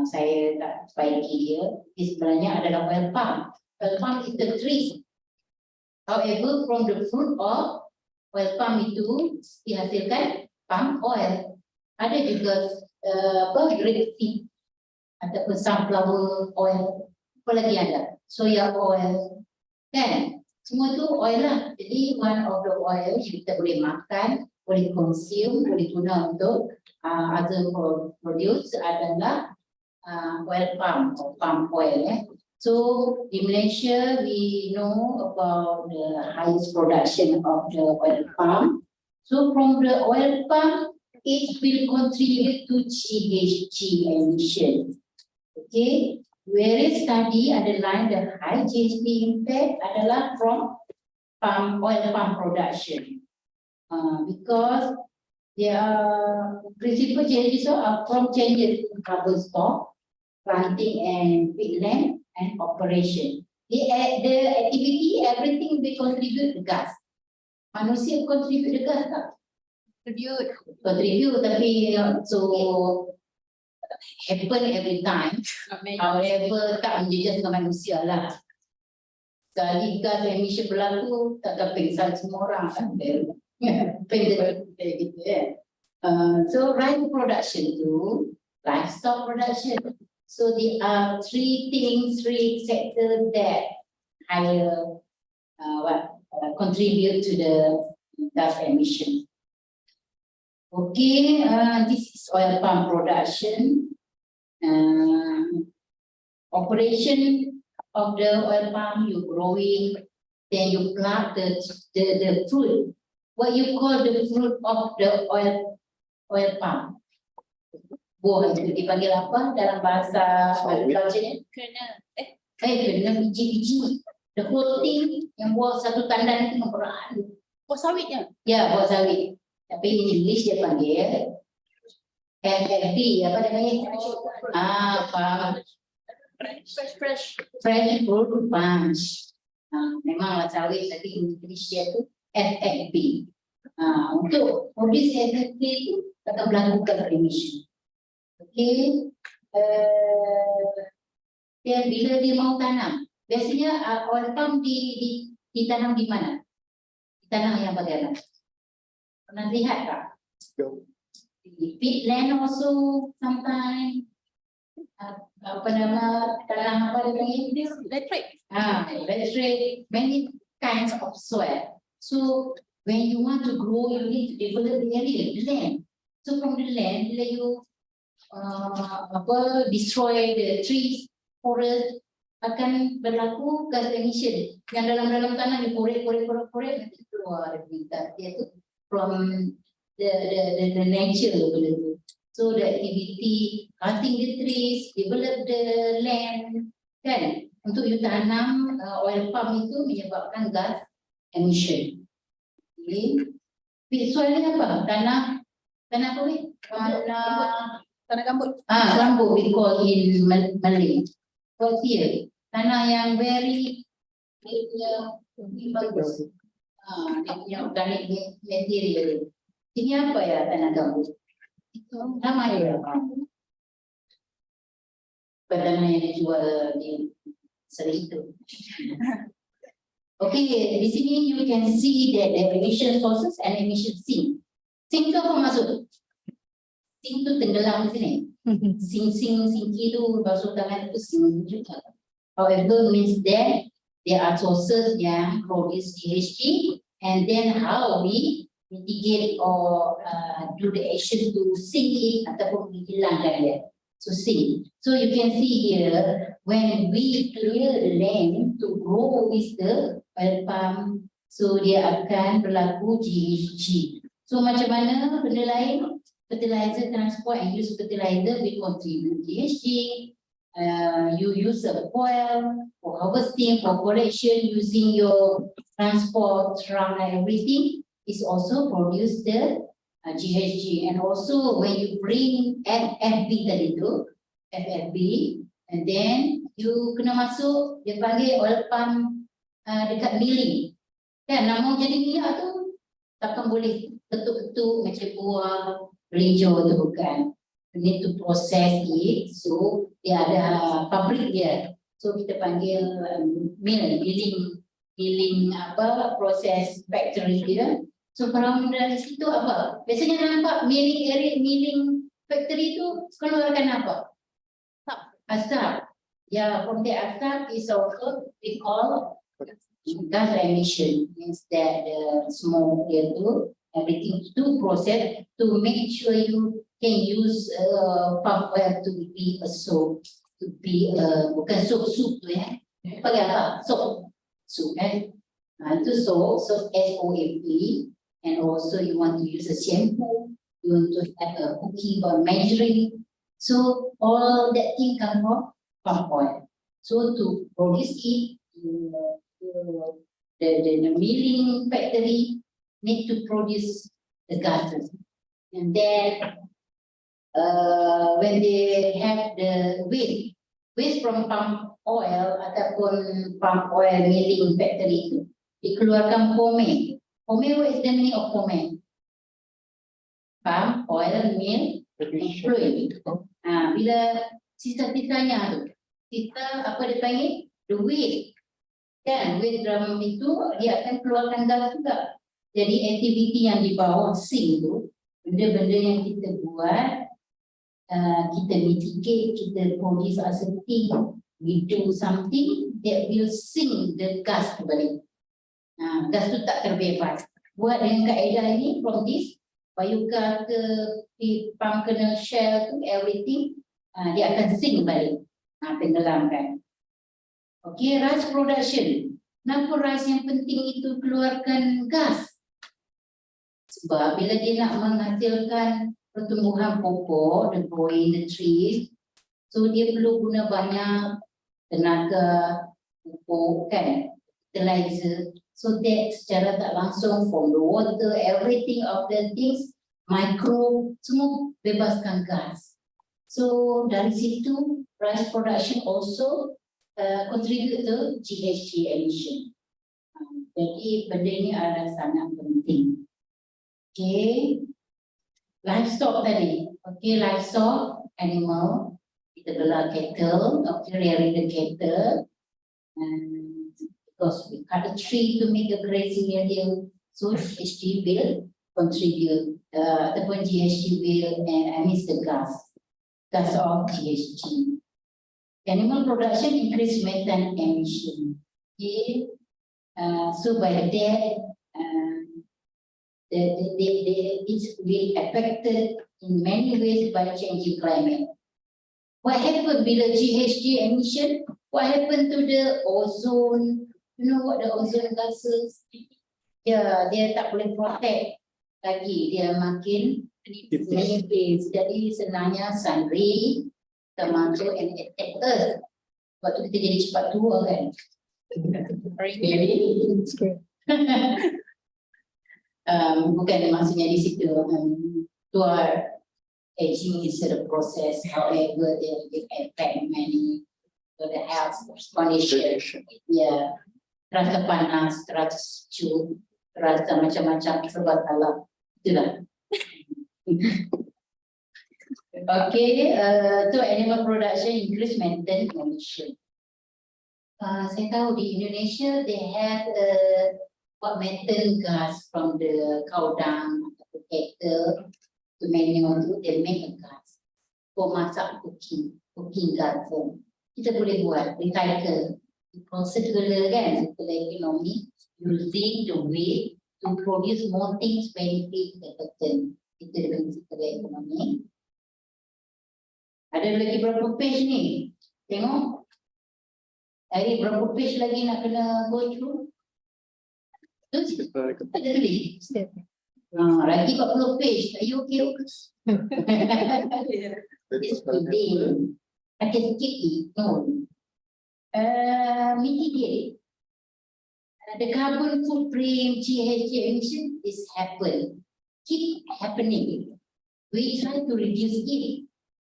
Saya tak baiki dia. Ini sebenarnya adalah oil palm. Oil palm is the tree. However, from the fruit of oil palm itu dihasilkan palm oil. Ada juga grapeseed ataupun sunflower oil. Apa lagi ada? Soya oil. Kan? Semua tu oil lah. Jadi one of the oil yang kita boleh makan, boleh consume, boleh guna untuk other produce adalah oil palm or palm oil. So in Malaysia, we know about the highest production of the oil palm. So from the oil palm, it will contribute to GHG emission. Okay. Whereas study underline the high GHG impact adalah from oil palm production. Because there are principal changes are from changes in carbon stock, planting and peatland and operation. The activity, everything will contribute to gas. Manusia contribute to gas tak? Contribute tapi so happen every time. However, tak menjejas dengan manusia lah. Sekali gas emission berlaku, takkan pengsan semua orang kan. Gitu ya. So rice production tu, livestock production. So there are three sectors that higher contribute to the gas emission. Okay, this is oil palm production. Operation of the oil palm, you growing, then you plant the fruit. What you call the fruit of the oil palm? Buah itu dipanggil apa dalam bahasa agriculture ni? Kena biji-biji. The whole thing yang buah satu tandan itu memperaan. Buah sawitnya? Ya, buah sawit. Tapi in English dia panggil FFP, apa namanya? Fresh fruit punch. Memanglah sawit, tapi in English dia tu FFP. Untuk produce FFP itu akan melakukan emission. Okay. Dan bila dia mau tanam, biasanya oil palm ditanam di mana? Ditanam yang bagaimana? Pernah lihat tak? Di peatland also sometimes. Apa nama tanam apa dia panggil? Laterite. Many kinds of soil. So when you want to grow, you need to develop the area, the land. So from the land, bila you destroy the trees, forest, akan berlaku gas emission. Yang dalam tanah dikorek, nanti keluar gas. Dia tu from the nature benda tu. So the activity, cutting the trees, develop the land, kan? Untuk you tanam oil palm itu menyebabkan gas emission. Okay. Soalnya apa? Tanah apa ni? Tanah gambut. Gambut we call in Malay. What's here? Tanah yang very bagus. Dia punya organic material. Ini apa ya tanah gambut? Itu nama dia. Tanah yang dijual di seri itu. Okay, di sini you can see that the emission sources and emission sink. Sink itu apa maksud? Sink itu tenggelam di sini. Sinki itu basuh tangan itu sink juga. However, means that there are sources yang produce GHG, and then how we mitigate or do the action to sink it ataupun menghilangkan dia. So sink. So you can see here when we clear the land to grow with the oil palm So dia akan berlaku GHG. So macam mana benda lain, fertilizer, transport and use fertilizer will contribute GHG. You use a coil for harvesting, for collection, using your transport, truck and everything is also produce the GHG. And also when you bring FFB tadi tu, FFB, and then you kena masuk, dia panggil oil pump dekat milling. Kan, nak mau jadi minyak tu, takkan boleh ketuk-ketuk macam buah belinjo tu bukan. You need to process it, so dia ada pabrik dia. So kita panggil milling apa, proses factory dia. So kalau dari situ apa? Biasanya nampak milling area, milling factory tu keluarkan apa? Asap. Yeah, from the asap is also we call gas emission, means that the smoke dia tu everything to process to make sure you can use palm oil to be a soap, to be bukan soup tu ya, pakai apa? Soup kan? Itu soap SOAP, and also you want to use a shampoo, you want to have a cookie or margarine, so all that thing come from palm oil. So to produce it, the milling factory need to produce the gases, and then when they have the waste from palm oil ataupun palm oil milling factory itu dikeluarkan pome. Pome, what is the meaning of pome? Palm oil mill fluid. Bila sisa-sisanya tu, sisa apa dia panggil? The waste. Kan, waste drum itu dia akan keluarkan gas juga. Jadi aktiviti yang di bawah sink tu, benda-benda yang kita buat, kita mitigate, kita produce as a team, we do something that will sink the gas balik. Gas tu tak terbebas. Buat dengan kaedah ini, from this, biogas ke pump kernel shell tu, everything, dia akan sink balik. Tenggelamkan. Okay, rice production. Kenapa rice yang penting itu keluarkan gas? Sebab bila dia nak menghasilkan pertumbuhan pokok, the growing the trees, so dia perlu guna banyak tenaga pupuk kan, fertilizer, so that secara tak langsung from the water, everything of the things, micro, semua bebaskan gas. So dari situ rice production also contribute to GHG emission. Jadi benda ini adalah sangat penting. Okay, livestock tadi. Okay, livestock, animal, kita belah cattle, okay, rearing the cattle, and because we cut a tree to make a grazing area, so GHG will contribute, ataupun GHG will emit the gas of GHG. Animal production increase methane emission. Okay, so by that, it's will affected in many ways by changing climate. What happened bila GHG emission? What happened to the ozone? You know what the ozone gases? Dia tak boleh protect lagi. Dia makin menipis. Jadi sebenarnya sun ray termasuk and attack Earth. Waktu kita jadi cepat tua kan. Bukan maksudnya di situ. Tua aging is a process, however they affect many the health condition. Ya, rasa panas, rasa sejuk, rasa macam-macam serba salah. Itulah. Okay, so animal production increase methane emission. Saya tahu di Indonesia they have what methane gas from the cow dung, the cattle, to manure tu, they make a gas for masak cooking gas. Kita boleh buat recycle, circular kan, circular economy, using the way to produce more things benefit the person. Itu dengan circular economy. Ada lagi berapa page ni? Tengok. Hari berapa page lagi nak kena go through? Tu tak ada tulis. Lagi 40 page. Are you okay? It's today. I can skip it. No. Mitigate. The carbon footprint GHG emission is keep happening. We try to reduce it.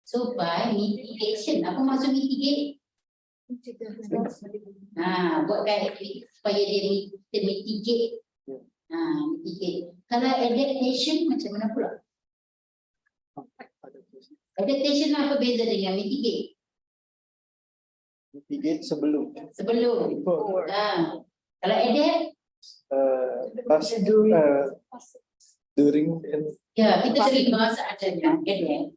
So by mitigation, apa maksud mitigate? Buatkan aktiviti supaya dia mitigate. Mitigate. Kalau adaptation macam mana pula? Adaptation apa beza dengan mitigate? Mitigate sebelum. Sebelum. Kalau adapt? Pas during and Ya, kita terima seadanya. Adapt.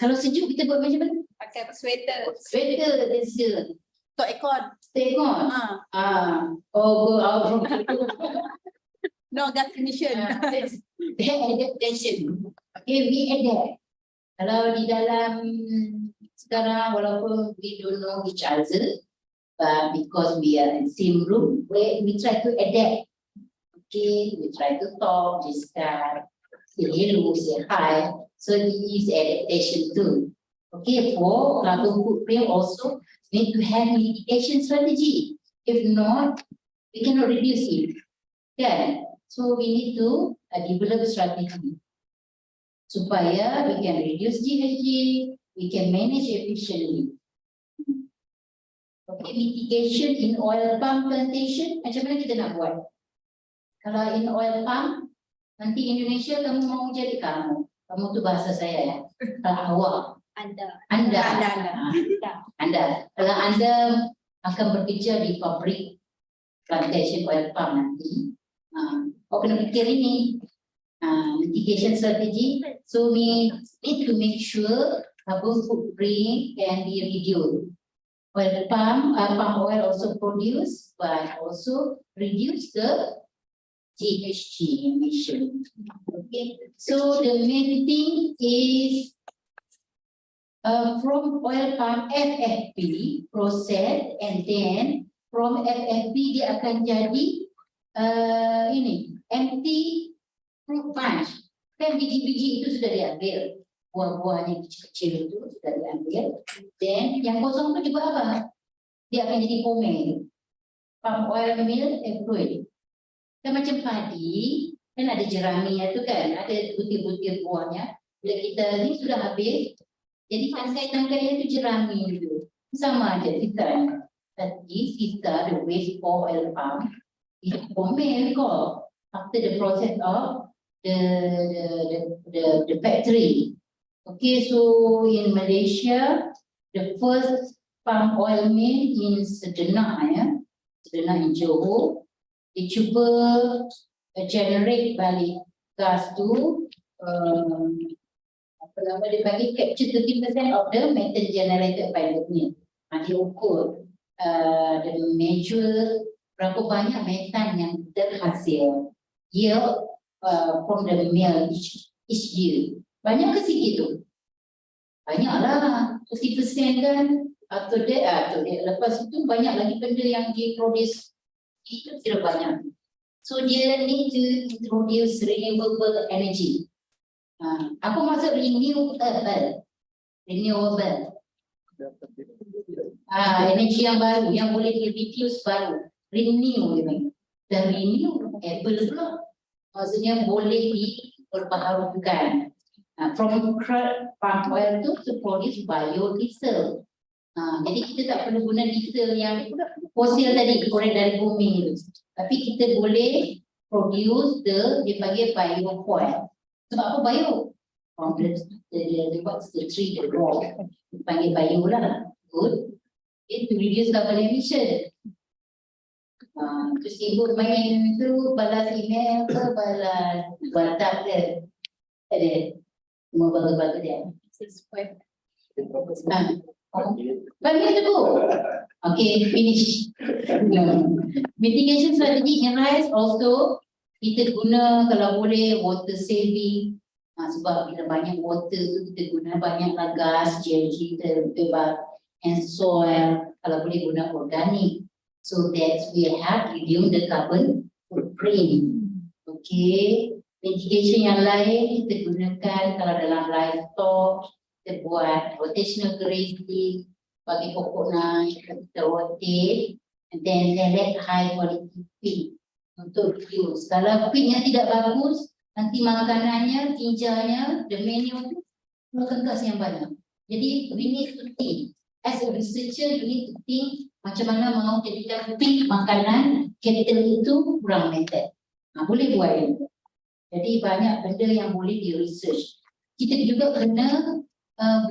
Kalau sejuk kita buat macam mana? Pakai sweater. Sweater, t-shirt. Tok aircon. Stay on. Go out from No gas emission. that's adaptation. Okay, we adapt. Kalau di dalam sekarang, walaupun we don't know each other, but because we are in same room, we try to adapt. Okay, we try to talk, discuss, say hello, say hi. So it is adaptation too. Okay, for carbon footprint also need to have mitigation strategy. If not, we cannot reduce it. Okay, so we need to develop strategy supaya we can reduce GHG, we can manage efficiently. Okay, mitigation in oil palm plantation, macam mana kita nak buat? Kalau in oil palm, nanti Indonesia kamu mau jadi kamu tu bahasa saya ya. Kalau awak, Anda. Kalau Anda akan bekerja di pabrik plantation oil palm nanti, kau kena fikir ini mitigation strategy. So we need to make sure carbon footprint can be reduced. Palm oil also produce, but also reduce the GHG emission. Okay, so the main thing is from oil palm FFP process, and then from FFP dia akan jadi ini empty fruit punch. Kan biji-biji itu sudah diambil, buah-buahnya kecil-kecil itu sudah diambil. Then yang kosong itu juga apa? Dia akan jadi pomade, palm oil meal effluent. Kan macam padi, kan ada jeraminya itu kan, ada butir-butir buahnya. Bila kita ini sudah habis, jadi tangkai-tangkainya itu jerami itu. Sama aja sisa. Tapi sisa the waste oil palm is pomade kok. After the process of the factory. Okay, so in Malaysia, the first palm oil mill in Sedenak in Johor, dia cuba generate balik gas tu, dia bagi capture 30% of the methane generated by the mill. Dia ukur, the measure berapa banyak metan yang terhasil yield from the mill each year. Banyak ke sikit tu? Banyaklah, 50% kan. Atau dia lepas itu banyak lagi benda yang dia produce. Itu tidak banyak. So dia need to introduce renewable energy. Apa maksud renewable? Energi yang baru, yang boleh di-reduce baru. Renew, dan renewable pula. Maksudnya boleh diperbaharukan. From palm oil to produce biodiesel. Jadi kita tak perlu guna diesel yang fosil tadi, korek dari bumi. Tapi kita boleh produce dia panggil biofuel. Sebab apa bio? From the tree, the raw. Dipanggil bio lah. Good. Okay, to reduce carbon emission. Terus sibuk main tu, balas email ke, balas WhatsApp ke. Ada. Semua bagus-bagus dia. Bagi tu. Okay, finish. Mitigation strategy in rice also kita guna kalau boleh water saving. Sebab bila banyak water tu kita guna banyaklah gas, GHG terbebas, and soil kalau boleh guna organic. So that we have reduce the carbon footprint. green. Okay, mitigation yang lain kita gunakan kalau dalam livestock, kita buat rotational grazing, bagi pokok naik, kita rotate, and then select high quality feed untuk use. Kalau feednya tidak bagus, nanti makanannya, tinjanya, the menu tu kekas yang banyak. Jadi we need to think. As a researcher, you need to think macam mana mau jadikan feed makanan cattle itu kurang method. Boleh buat itu. Jadi banyak benda yang boleh di research. Kita juga kena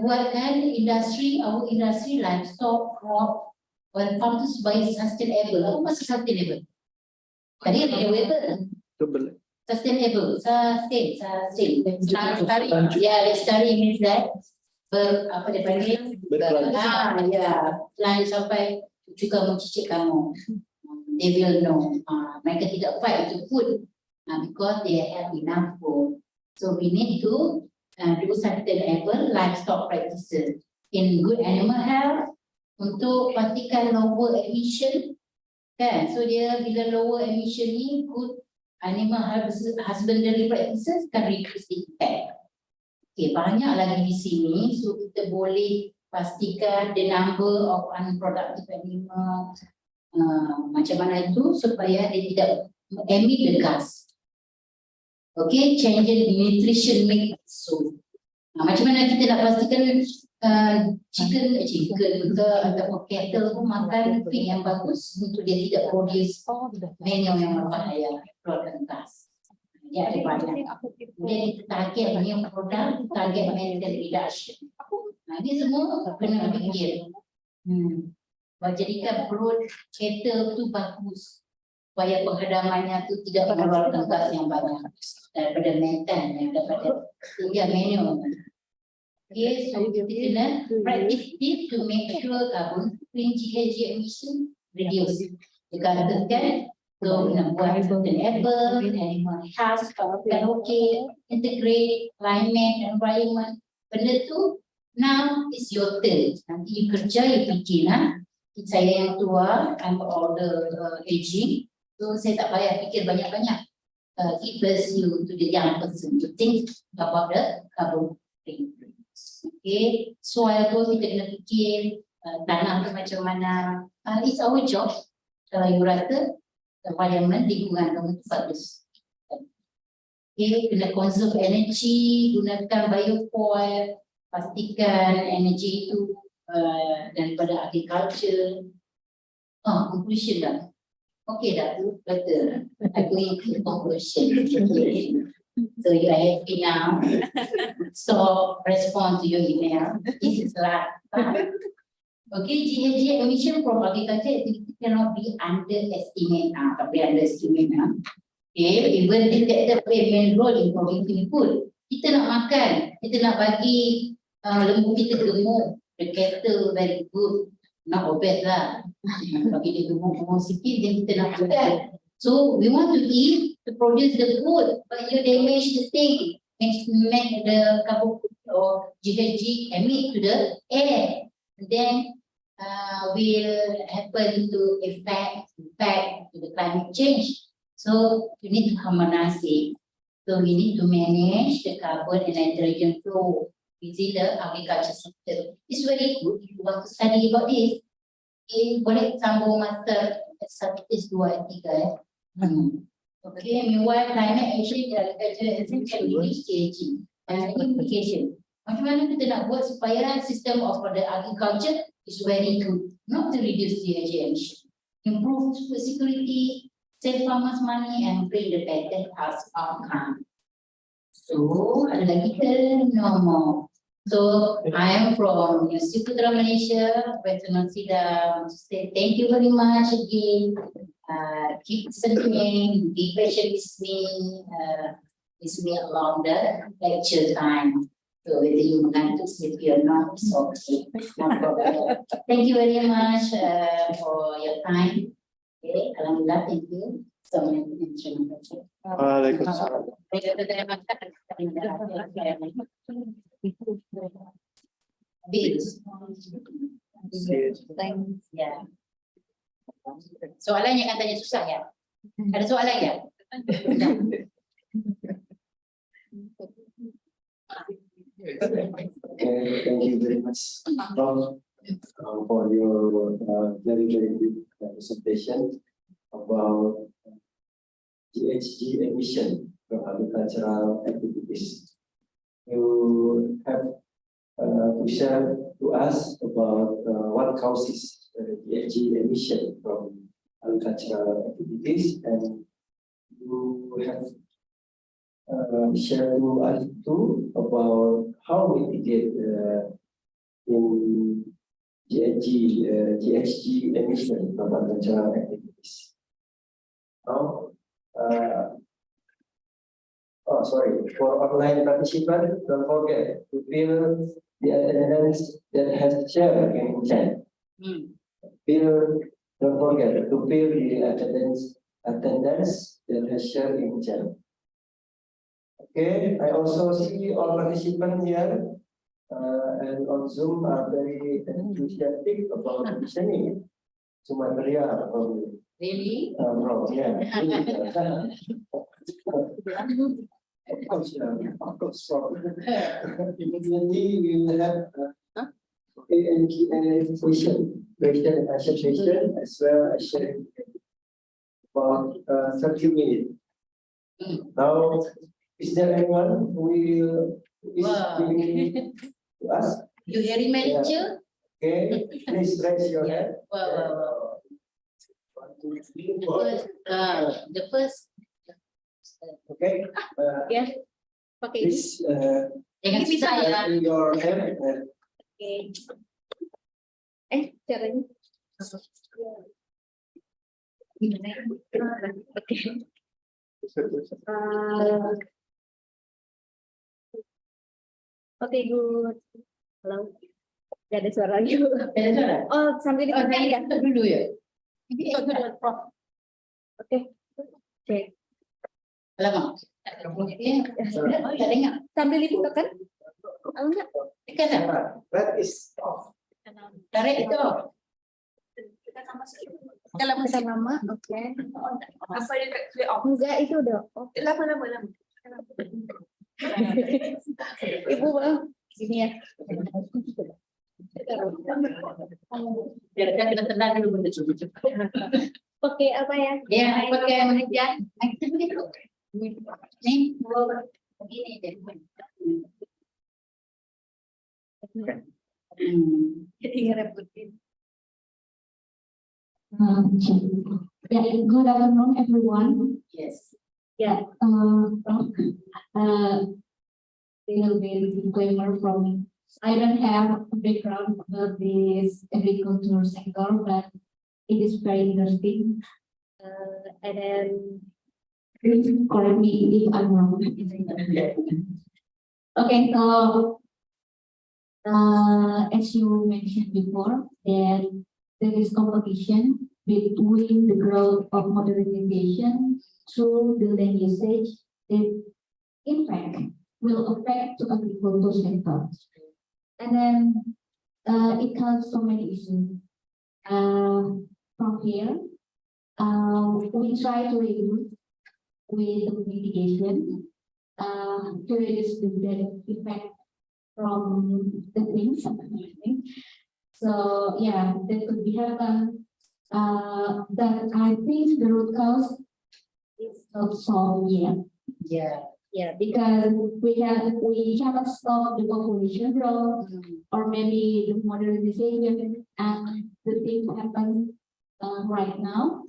buatkan industri, our industry livestock, crop, when farm to by sustainable. Apa maksud sustainable? Tadi renewable. Sustainable, sustain. Yeah, lestari means that apa dia panggil? Selain sampai cucu kamu, cicit kamu, they will know. Mereka tidak fight untuk food because they have enough food. So we need to do sustainable livestock practices in good animal health untuk pastikan lower emission, kan? So dia bila lower emission ni, good animal husbandry practices can reduce the impact. Okay, banyak lagi di sini, so kita boleh pastikan the number of unproductive animals, macam mana itu supaya dia tidak emit the gas. Okay, change the nutrition mix. So, macam mana kita nak pastikan chicken ke ataupun cattle tu makan feed yang bagus untuk dia tidak produce menu yang berbahaya, keluarkan gas. Dia ada banyak. Kemudian kita target new product, target method reduction. Ini semua kena fikir. Jadikan perut cattle tu bagus supaya penghadamannya tu tidak mengeluarkan gas yang banyak daripada metan yang daripada menu. Okay, so kita kena practice it to make sure carbon footprint GHG emission reduce. Dikatakan so nak buat sustainable, animal health, kan okay, integrate climate, environment. Benda tu now is your turn. Nanti you kerja, you fikir saya yang tua, I'm older aging, so saya tak payah fikir banyak-banyak. It first you to the young person to think about the carbon footprint. Okay, soil tu kita kena fikir tanah tu macam mana. It's our job. Kalau you rasa environment, lingkungan kamu tu bagus. Okay, kena conserve energy, gunakan biofuel, pastikan energy itu daripada agriculture. Conclusion dah. Okay dah tu, betul. Aku ingin conclusion. So you are happy now. Stop, respond to your email. This is last. Okay, GHG emission from agriculture activity cannot be underestimated. Tapi underestimate. Okay, even detected play main role in providing food. Kita nak makan, kita nak bagi lembu kita gemuk. The cattle very good, not obese lah. Bagi dia gemuk sikit, then kita nak makan. So we want to eat to produce the food, but you damage the thing, make the carbon or GHG emit to the air, and then will happen to affect to the climate change. So you need to harmonize it. So we need to manage the carbon and nitrogen flow within the agriculture sector. It's very good if you want to study about this. Boleh sambung master statistik 2 dan 3 Okay, meanwhile climate action agriculture can reduce GHG and implication. Macam mana kita nak buat supaya system of the agriculture is very good, not to reduce GHG emission, improve food security, save farmers money and bring the better health outcome. So ada lagi ke? No more. So I am from Norsida, Malaysia, Prof. Norsida. Want to say thank you very much again. Keep listening, be patient with me along the lecture time. So whether you want to sleep or not, it's okay. No problem. Thank you very much for your time. Okay, alhamdulillah, thank you. So many instruments. Waalaikumsalam. Bills. Ya. Soalan yang katanya susah ya? Ada soalan ya? Okay, thank you very much, Prof, for your very good presentation about GHG emission from agricultural activities. You have to share to us about what causes GHG emission from agricultural activities, and you have share to us too about how we mitigate in GHG emission from agricultural activities. Now, oh sorry, for online participants, don't forget to fill the attendance that has shared in chat. Don't forget to fill the attendance that has shared in chat. Okay, I also see all participants here and on Zoom are very enthusiastic about listening to material from Really? yeah. Of course, from immediately we will have a question and answer session as well as sharing about 30 minutes. Now, is there anyone who is giving to us? You hearing manager? Okay, please raise your hand. Wow. 1, 2, 3, 4. The first. Okay, Ya, pakai ini. please Jangan Ini bisa saya. in your hand. Oke. Caranya. Gimana ya? Oke. Oke, good. Halo. Gak ada suara lagi. Ada suara? Oh, sambil Oh, ditekan ya. saya dulu ya. Ini Prof. Oke. Cek. lama. Oh, ya dengar. Sambil ditekan. Oh, enggak. Tekan tak? That is off. Tarik itu. Kita lama. Oke. Apa yang play off? Enggak, itu udah off. Lama. Ibu bang. Sini ya. Biar kita tenang dulu. Oke, apa ya? Ya, pakai mengejar. Nih, begini deh. Jadi ngerepotin. Yeah, good afternoon, everyone. Yes. Yeah, little bit disclaimer from me. I don't have a background of this agricultural sector, but it is very interesting. And then please correct me if I'm wrong. Okay, so as you mentioned before, that there is competition between the growth of modernization through the land usage that in fact will affect to agricultural sector. And then it has so many issues. From here, we try to reduce with mitigation to reduce the effect from the things. So yeah, that could be happen. But I think the root cause is not solved yet. Yeah. Because we haven't stopped the population growth or maybe the modernization and the things happen right now.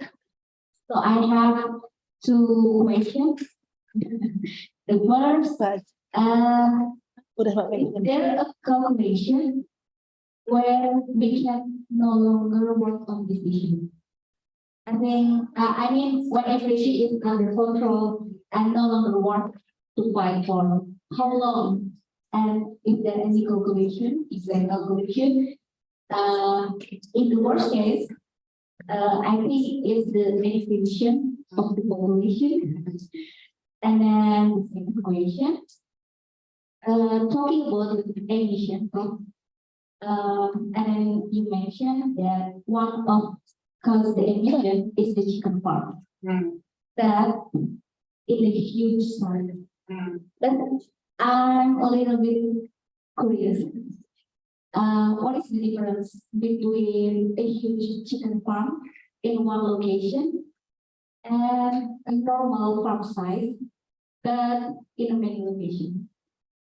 So I have two questions. The first, there a calculation where we can no longer work on this issue. I think, I mean, when everything is under control and no longer work to fight for how long, and is there any calculation? Is there calculation? In the worst case, I think is the extinction of the population. And then second question, talking about the emission, and then you mentioned that one of cause the emission is the chicken farm. That in a huge size. But I'm a little bit curious. What is the difference between a huge chicken farm in one location and a normal farm size but in a many locations?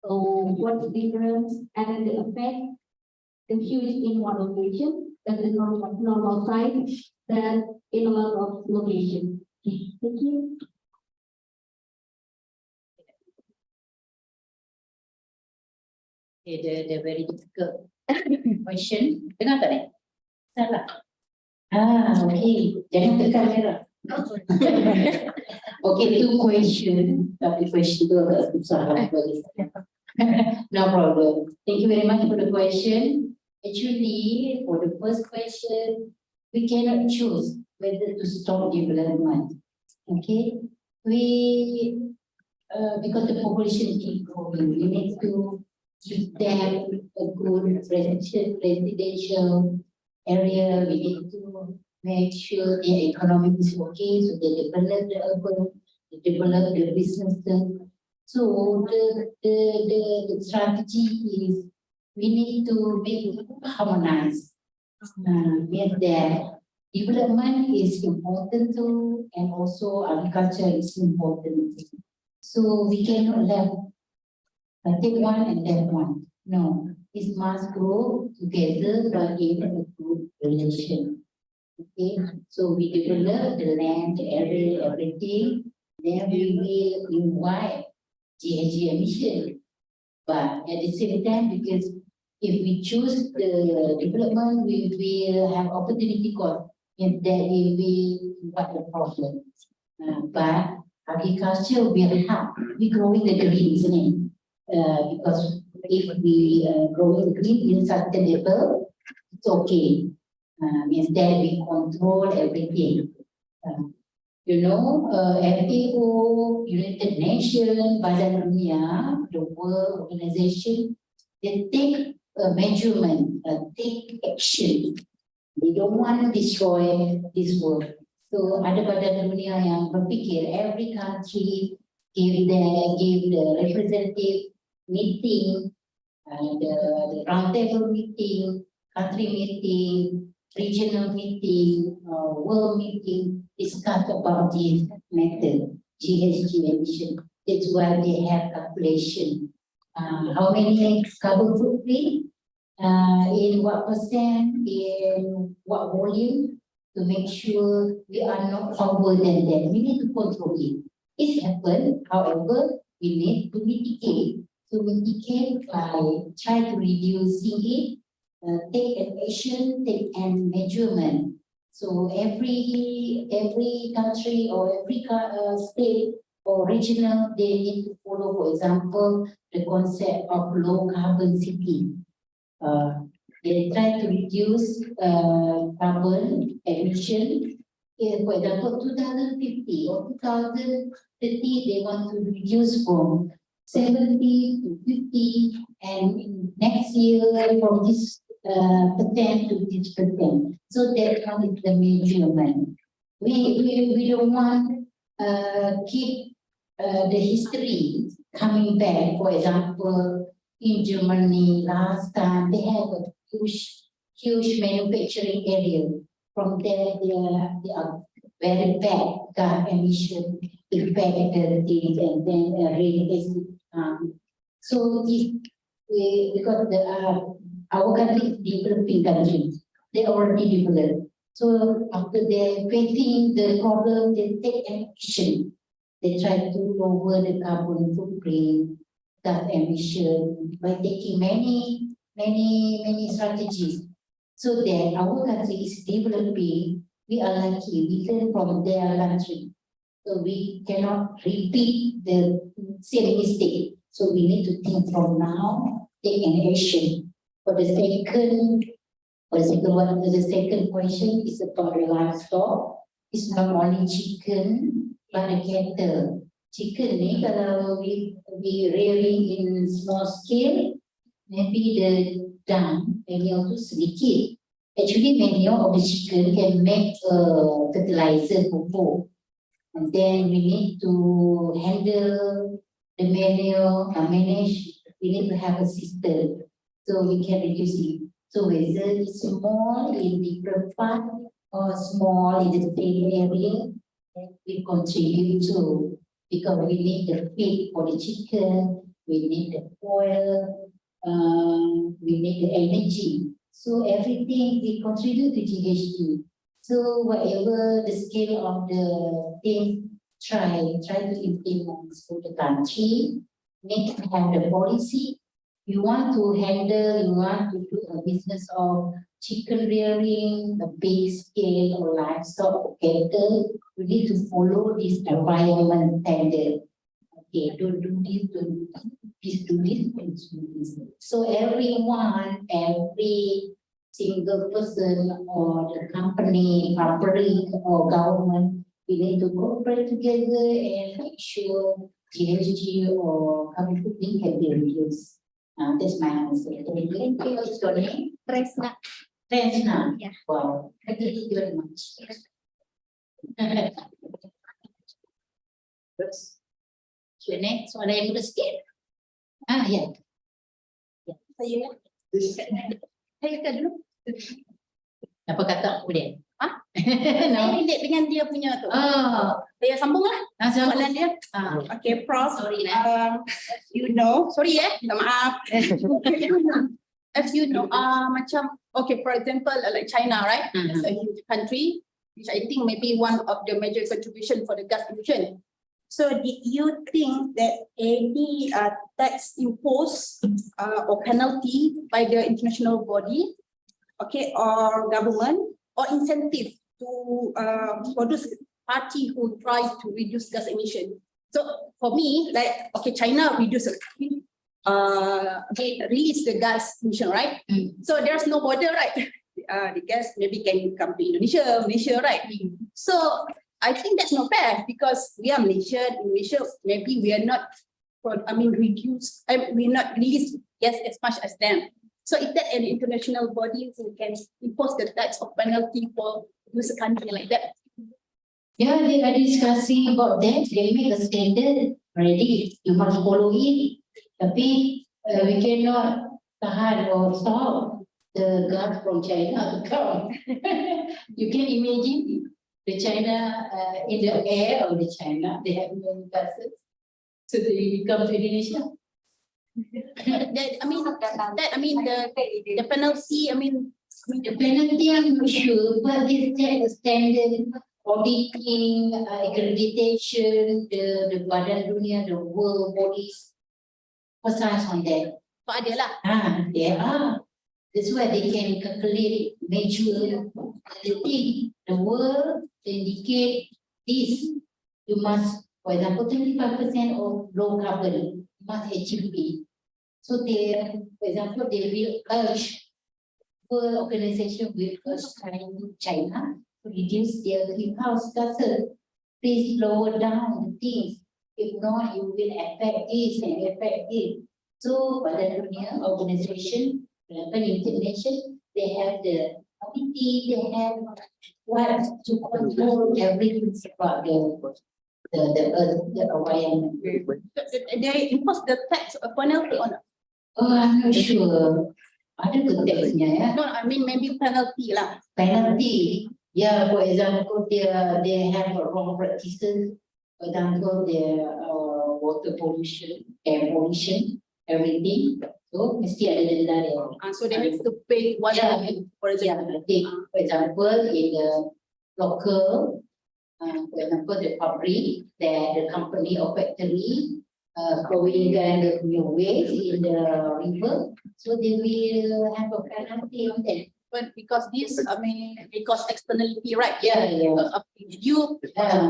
So what's the difference and then the effect, the huge in one location and the normal size that in a lot of locations? Okay, thank you. Okay, the very difficult question. Dengar tak ni? Salah. Okay. Jangan tekan merah. Okay, two question. Tapi question tu agak susah bagi saya. No problem. Thank you very much for the question. Actually, for the first question, we cannot choose whether to stop development. Okay, because the population keep growing, we need to give them a good residential area. We need to make sure their economy is okay, so they develop the urban, they develop the businesses. So the strategy is we need to make it harmonized. Means that development is important too, and also agriculture is important. So we cannot take one and that one. No, it must grow together but in a good relation. Okay, so we develop the land, the area, everything. Then we will invite GHG emission. But at the same time, because if we choose the development, we will have opportunity cost. If that will be what the problem. But agriculture will help. We growing the green, isn't it? Because if we growing the green in sustainable, it's okay. Means that we control everything. FAO, United Nations, Badan Dunia, the World Organization, they take a measurement, take action. They don't want to destroy this world. So ada Badan Dunia yang berfikir every country give the representative meeting, the roundtable meeting, country meeting, regional meeting, world meeting, discuss about this method, GHG emission. That's why they have calculation. How many carbon footprint, in what percent, in what volume, to make sure we are not over than that. We need to control it. It's happened, however, we need to mitigate. To mitigate by try to reducing it, take an action, take an measurement. So every country or every state or regional, they need to follow, for example, the concept of low carbon city. They try to reduce carbon emission. For example, 2050 or 2030, they want to reduce from 70 to 50, and next year from this percent to this percent. So that one is the measurement. We don't want keep the history coming back. For example, in Germany last time they have a huge manufacturing area. From there they are very bad gas emission, effect things, and then rain acid. So this because our country is developing country, they already developed. So after they facing the problem, they take action. They try to lower the carbon footprint, gas emission by taking many strategies. So that our country is developing. We are lucky, we learn from their country. So we cannot repeat the same mistake. So we need to think from now, take an action. For the second question is about the livestock. It's not only chicken, but the cattle. Chicken ni kalau we rearing in small scale, maybe the dung manure tu sedikit. Actually, manure of the chicken can make fertilizer pupuk. And then we need to handle the manual, manage, we need to have a system so we can reduce it. So whether it's small in different part or small in the same area, we contribute to, because we need the feed for the chicken, we need the oil, we need the energy. So everything we contribute to GHG. So whatever the scale of the thing, try to implement for the country, need to have the policy. You want to handle, you want to do a business of chicken rearing, a big scale or livestock cattle, you need to follow this environment standard. Okay, don't do this, don't do this, do this, and do this. So everyone, every single person or the company, public or government, we need to cooperate together and make sure GHG or carbon footprint can be reduced. That's my answer. Thank you. What's your name? Tresna. Tresna. Yeah. Wow. Thank you very much. Terus, Q&A, soalan yang mudah sikit. Ya. Saya This saya kata dulu. Apa kata boleh? Saya relate dengan dia punya tu. Saya sambung lah soalan dia. Okay, Prof. Sorry lah. As you know, sorry minta maaf. As you know, macam, okay, for example, like China, right? It's a huge country, which I think maybe one of the major contribution for the gas emission. So did you think that any tax imposed or penalty by the international body, okay, or government, or incentive to for those party who try to reduce gas emission? So for me, like, okay, China reduce release the gas emission, right? So there's no border, right? The gas maybe can come to Malaysia, right? So I think that's not fair because we are Malaysia. In Malaysia, maybe we are not, reduce. We not release gas as much as them. So if that an international body who can impose the tax or penalty for use a country like that. Yeah, they are discussing about that. They make a standard already. You must follow it. Tapi we cannot tahan or stop the gas from China to come. You can imagine the China in the air of the China, they have many gases. So they come to Indonesia. The penalty. The penalty, I'm not sure, but they set a standard auditing, accreditation, the Badan Dunia, the world bodies, precise on that. So ada lah. There are. That's why they can calculate, measure the thing. The world indicate this. You must, for example, 25% of low carbon, you must achieve it. So they, for example, they will urge, world organization will urge China to reduce their greenhouse gases. Please lower down the things. If not, you will affect this and affect it. So, Badan Dunia organization, United Nations, they have the committee, they have what to control everything about the environment. They impose the tax or penalty on. I'm not sure. Ada ke taxnya ya? No, maybe penalty lah. Penalty. Yeah, for example, they have wrong practices. For example, their water pollution, air pollution, everything. So mesti ada denda dia. So they need to pay one for example. For example, in the local, for example, the public, the company or factory throwing the waste in the river, so they will have a penalty on that. But because this, because externality, right? Yeah. You,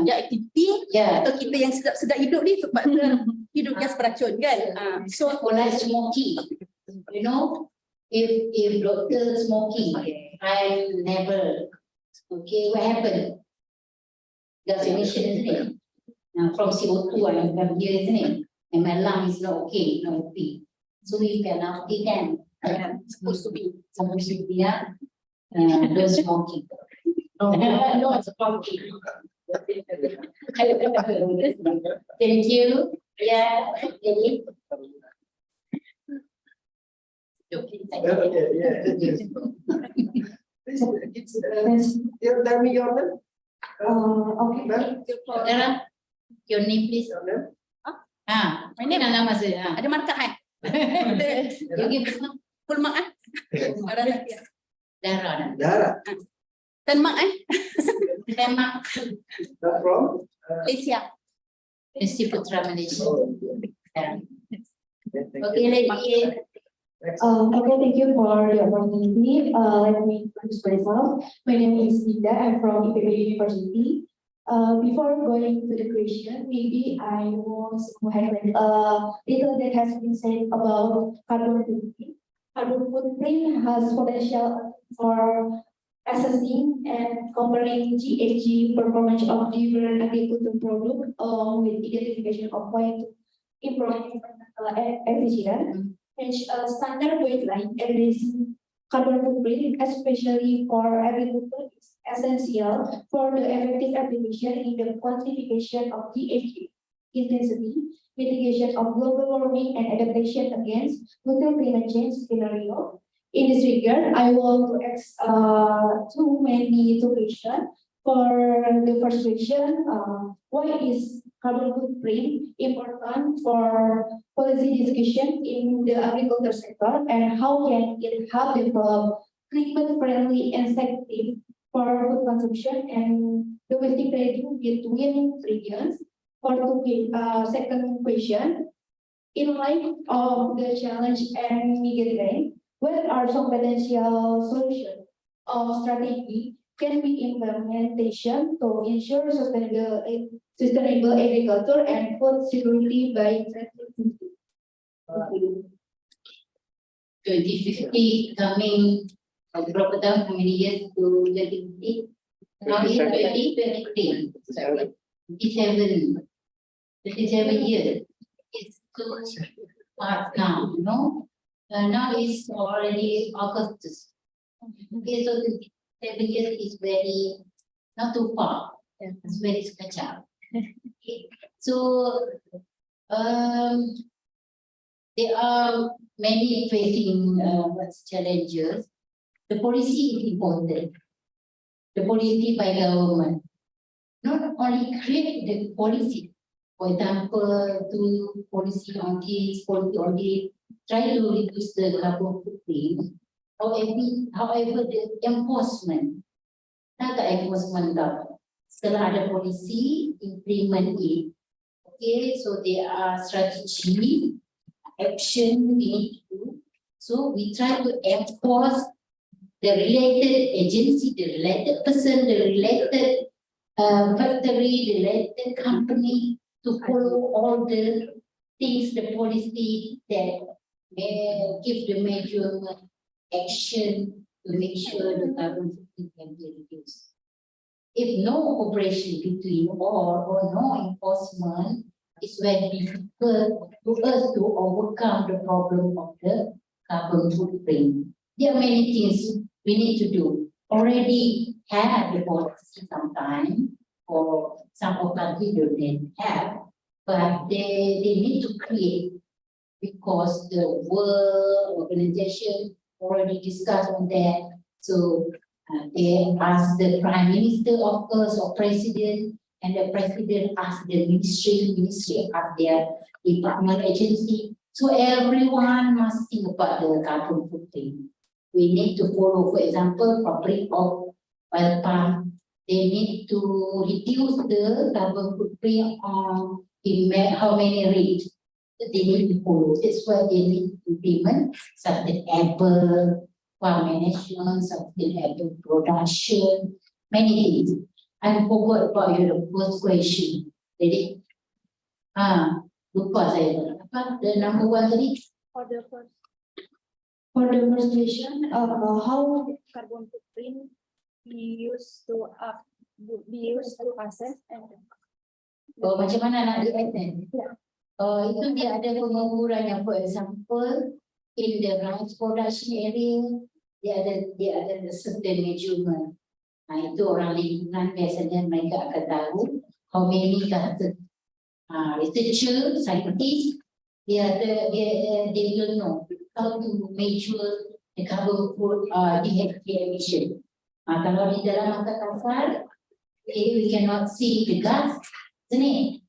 activity, atau kita yang sedang hidup ni sebab hidup gas beracun kan? So for like smoking, you know, if doctor smoking, I never, okay, what happened? Gas emission, isn't it? Now from CO2 I come here, isn't it? And my lung is not okay, not okay. So we penalty them. Supposed to be. Yeah. No smoking. No smoking. Thank you. Yeah, jadi. Okay, yeah. Please, tell me your name. Okay. Ma'am, Saudara, your name please. your name. My name nama saya. Ada markah kan? You give Full mark ah. Dara. Dara. Dan mark Tema Not from? Malaysia. Mesti Putra Malaysia. Oh, Dan- okay, thank Okay, you. lady. Next. Okay, thank you for the opportunity. Let me introduce myself. My name is Norsida. I'm from IPB University. Before going to the question, maybe I want to highlight little that has been said about carbon footprint. Carbon footprint has potential for assessing and comparing GHG performance of different agricultural products with identification of way to improve efficiency. Standard guideline addressing carbon footprint, especially for agriculture, is essential for the effective application in the quantification of GHG intensity, mitigation of global warming, and adaptation against future climate change scenario. In this regard, I want to ask two questions. For the first question, why is carbon footprint important for policy discussion in the agriculture sector, and how can it help develop climate-friendly incentives for food consumption and domestic trading between regions? For the second question, in light of the challenge and mitigating, what are some potential solutions or strategy can be implementation to ensure sustainable agriculture and food security by 2050? 2050 coming, berapa tahun, how many years to 2050? Now it's 2023. 27 years. It's too fast now, you know? Now it's already August. Okay, so 7 years is very, not too far. It's very sketchy. Okay. So, there are many facing challenges. The policy is important. The policy by government. Not only create the policy, for example, to policy on this, policy on this, try to reduce the carbon footprint. However, the enforcement, not the enforcement government. Setelah ada polisi, implement it. Okay, so there are strategy, action we need to do. So we try to enforce the related agency, the related person, the related factory, the related company to follow all the things, the policy that may give the measurement action to make sure the carbon footprint can be reduced. If no cooperation between all or no enforcement, it's very difficult to us to overcome the problem of the carbon footprint. There are many things we need to do. Already have the policy sometime, or some of countries don't have, but they need to create, because the World Organization already discussed on that. So they asked the Prime Minister, of course, or President, and the President asked the Ministry asked their department agency. So everyone must think about the carbon footprint. We need to follow, for example, public of oil palm. They need to reduce the carbon footprint on how many rates they need to follow. That's why they need to implement sustainable farm management, sustainable production, many things. I forgot about your first question. Jadi, lupa saya. Apa? The number one tadi? For the first question, how carbon footprint be used to assess and Oh, macam mana nak di-attend? Itu dia ada pengukuran yang, for example, in the rice production area, dia ada the certain measurement. Itu orang lingkungan biasanya mereka akan tahu how many researcher, scientist, they will know how to measure the carbon emission. Kalau di dalam mata kasar, we cannot see the gas. Sini,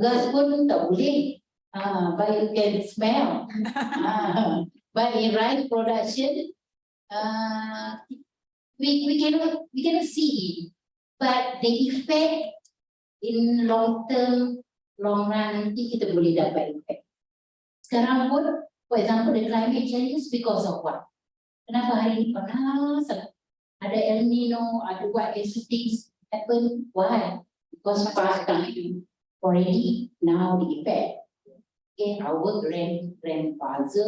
gas pun tak boleh. But you can smell. But in rice production, we cannot see it. But the effect in long term, long run nanti kita boleh dapat effect. Sekarang pun, for example, the climate changes because of what? Kenapa hari ini panas? Ada El Nino, ada what things happen. Why? Because past time already now the effect. Okay, our grandfather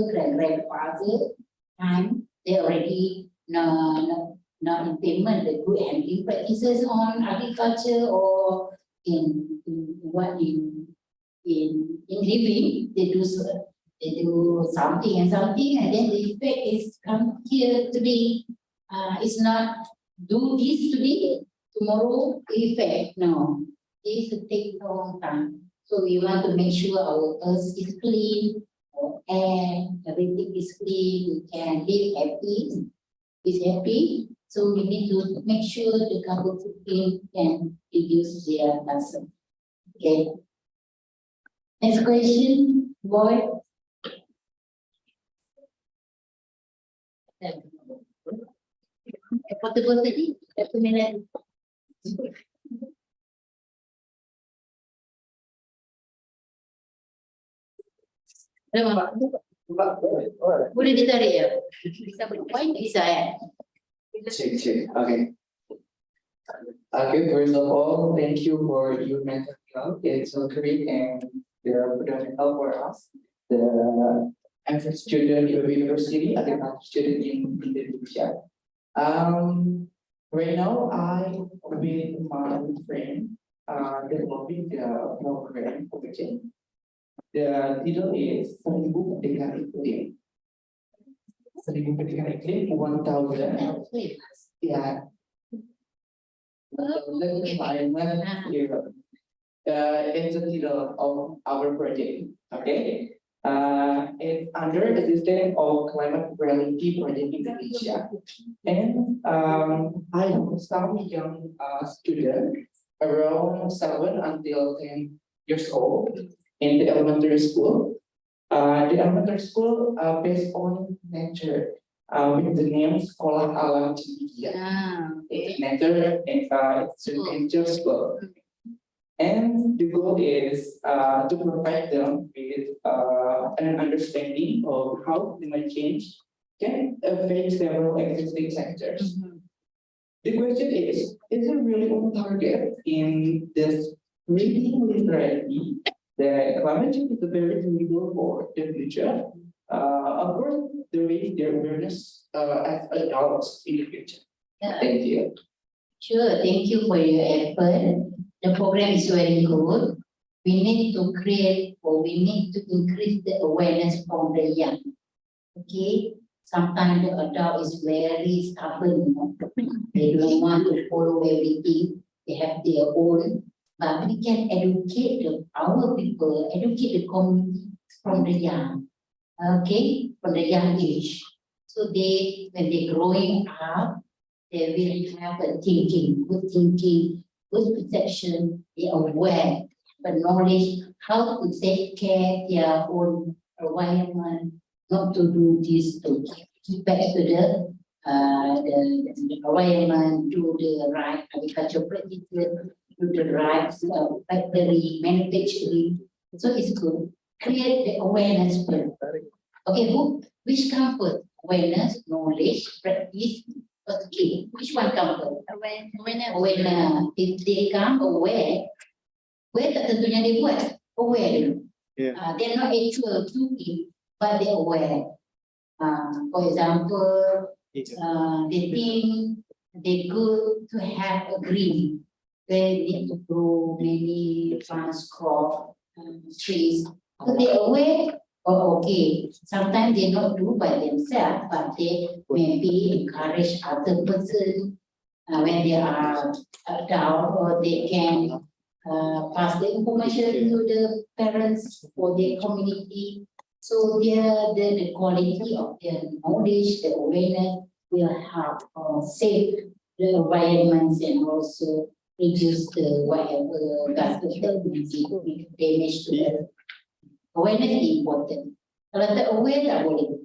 time they already now implement the good handling practices on agriculture or in living. They do something and then the effect is come here today. It's not do this today, tomorrow effect. No, it will take a long time. So we want to make sure our earth is clean, our air, everything is clean. We can live happy, happy. So we need to make sure the carbon footprint can reduce their concern. Okay. Next question, boy. Portable tadi, satu minit. Boleh ditarik ya? Bisa berpoint, bisa ya? Check. Okay. Okay, first of all, thank you for your material. It's so great and fundamental for us. The average student in the university, agriculture student in Indonesia. Right now, I with my friend developing the program. Okay. The title is Seribu Pendidikan Iklim. Seribu Pendidikan Iklim 1000. Yeah. Environment here. It's the title of our project. Okay. It's under the system of climate reality project Indonesia. And I have some young students around 7 until 10 years old in the elementary school. The elementary school based on nature with the name Sekolah Alam Cendekia. It's nature, it's a nature school. And the goal is to provide them with an understanding of how climate change can affect several existing sectors. The question is it really on target in this reading literally that climate change is a very critical for the future? Of course, there is their awareness as adults in the future. Thank you. Sure, thank you for your effort. The program is very good. We need to create or we need to increase the awareness from the young. Okay, sometimes the adult is very stubborn. They don't want to follow everything. They have their own. But we can educate our people, educate the community from the young. Okay, from the young age. So they, when they growing up, they will have a good thinking, good perception, they are aware, but knowledge how to take care their own environment, not to do this, to keep back to the environment, do the right agricultural practices, do the right factory manufacturing. So it's good. Create the awareness first. Okay, which come first? Awareness, knowledge, practice. Okay, which one come first? Awareness. If they come aware tak tentunya dia buat. Aware. They're not actual doing, but they're aware. For example, they think they're good to have a green. They need to grow many plants, crop, trees. So they're aware. Oh, okay. Sometimes they not do by themselves, but they maybe encourage other person when they are adult, or they can pass the information to the parents or their community. So the quality of their knowledge, the awareness will help save the environments and also reduce the whatever gas damage to the awareness is important. Kalau tak aware tak boleh.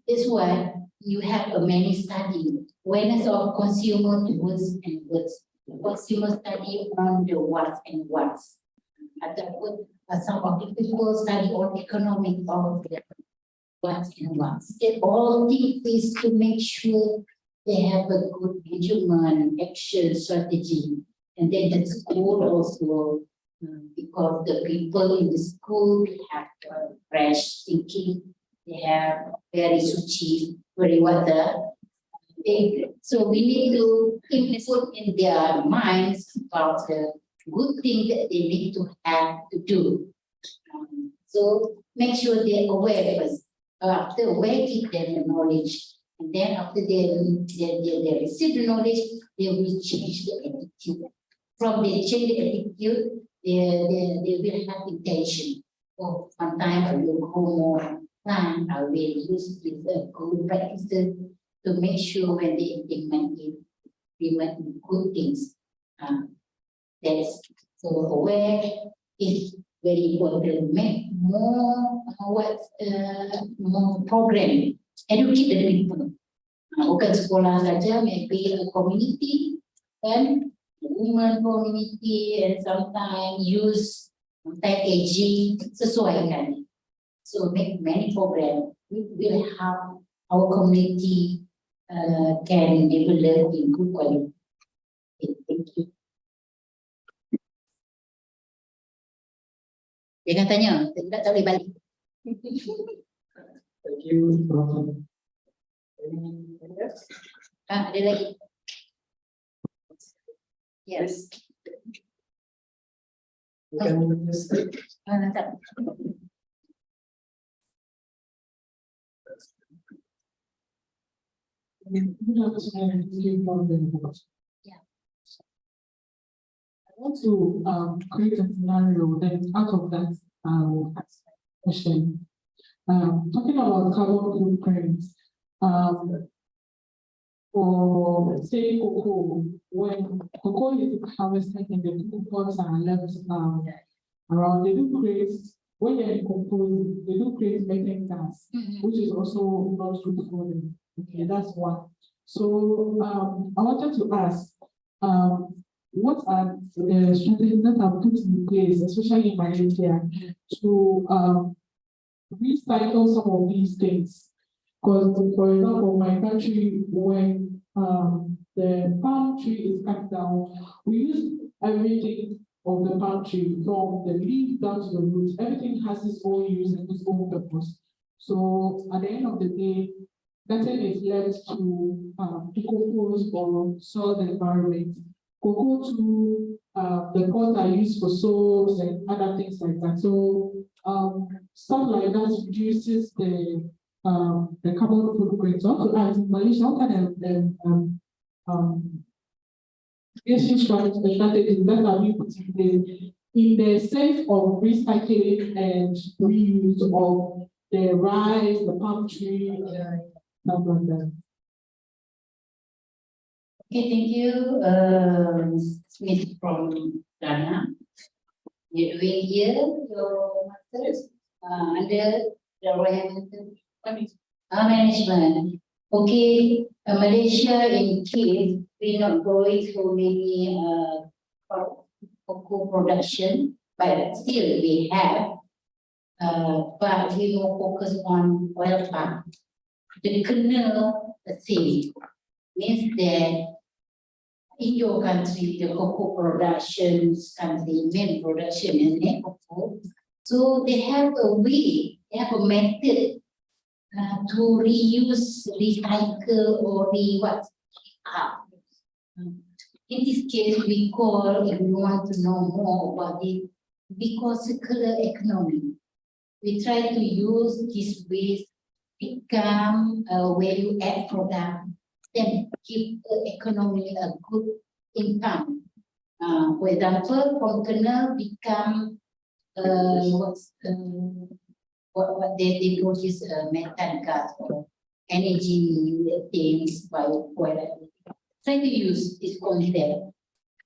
That's why you have a many study awareness of consumer goods and goods. Consumer study on the what's and what's. Ataupun some of the people study on economic of the what's and what's. It all things is to make sure they have a good management action strategy. And then the school also, because the people in the school have fresh thinking, they have very suci, very water. So we need to input in their minds about the good thing that they need to have to do. So make sure they're aware first. After aware, give them the knowledge. And then after they receive the knowledge, they will change the attitude. From they change the attitude, they will have intention. Oh, one time I will go more time, I will use this good practices to make sure when they implement good things. That's so aware is very important. Make more more program, educate the people. Bukan sekolah saja, maybe a community and women community, and sometimes use packaging sesuaikan. So make many program. We will help our community can develop in good quality. Thank you. Jangan tanya, tak boleh balik. Thank you, Prof. Any else? Ada lagi? Yes. You can just take. Tak. Yeah. I want to create a scenario, then out of that question, talking about carbon footprints, for say cocoa, when cocoa is harvested in the pods and left around, they do create, when they decompose, they do create methane gas, which is also not good for them. Okay, that's one. So I wanted to ask, what are the strategies that are put in place, especially in Malaysia, to recycle some of these things? Because, for example, my country, when the palm tree is cut down, we use everything of the palm tree, from the leaf down to the root. Everything has its own use and its own purpose. So at the end of the day, nothing is left to decompose or soil the environment. Cocoa to the pods are used for soaps and other things like that. So stuff like that reduces the carbon footprint. So as Malaysia, what kind of strategies that are being put in place in the sense of recycling and reuse of the rice, the palm tree, stuff like that? Okay, thank you, Miss from Ghana. You're doing here your masters under the environmental management. Okay, Malaysia in case we're not growing so many cocoa production, but still we have. But we more focus on oil palm. The kernel, the same, means that in your country, the cocoa productions country, main production is cocoa. So they have a way, they have a method to reuse, recycle, or what. In this case, we call, if we want to know more about it, we call circular economy. We try to use this waste become a value add product then give the economy a good income. For example, from kernel become what they produce methane gas or energy things by whatever. Try to use this concept,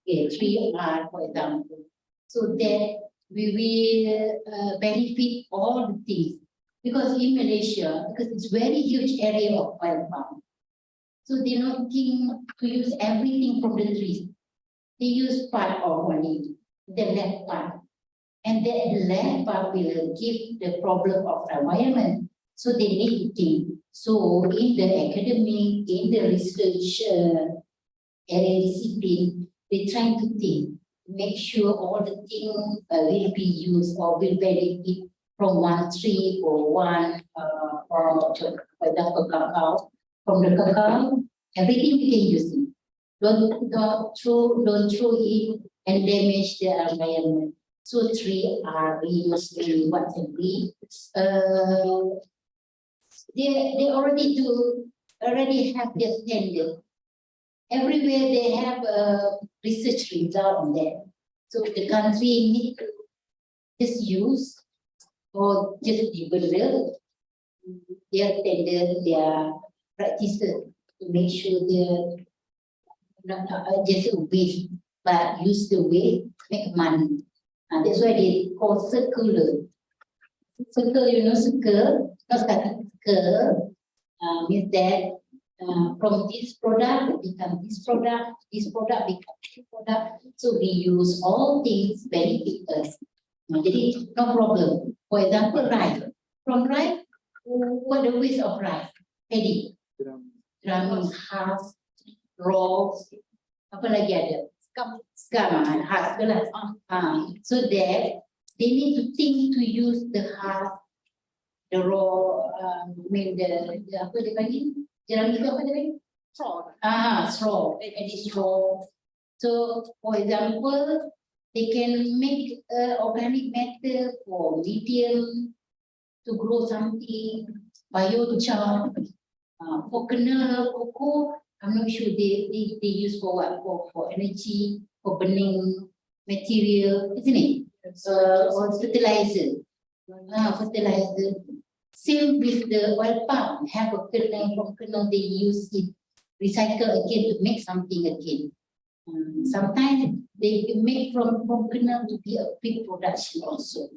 okay, 3R for example, so that we will benefit all the things. Because in Malaysia, because it's very huge area of oil palm, so they not think to use everything from the trees. They use part of only the left part, and that left part will give the problem of environment. So they need to think. So in the academic, in the research area discipline, they try to think, make sure all the things will be used or will benefit from one tree or one, or for example, cacao. From the cacao, everything we can use it. Don't throw it and damage the environment. So 3R reuse, what can be. They already have their standard. Everywhere they have research result on that. So the country need to just use or just develop their standard, their practices to make sure they're not just a waste, but use the waste make money. That's why they call circular. Circle, you know, circle, not static circle, means that from this product become this product become this product. So we use all things benefit us. Jadi no problem. For example, rice. From rice, what the waste of rice? Paddy, drumming, husk, raw, apa lagi ada? Scum, husk lah. So that they need to think to use the husk, the raw, the apa dia panggil? Jerami itu apa dia panggil? Straw. And it's straw. So, for example, they can make organic matter for medium to grow something, biochar. For kernel, cocoa, I'm not sure they use for what? For energy, for burning material, isn't it? Or fertilizer. Fertilizer. Same with the oil palm. Have a kernel, from kernel they use it, recycle again to make something again. Sometimes they make from kernel to be a big production also.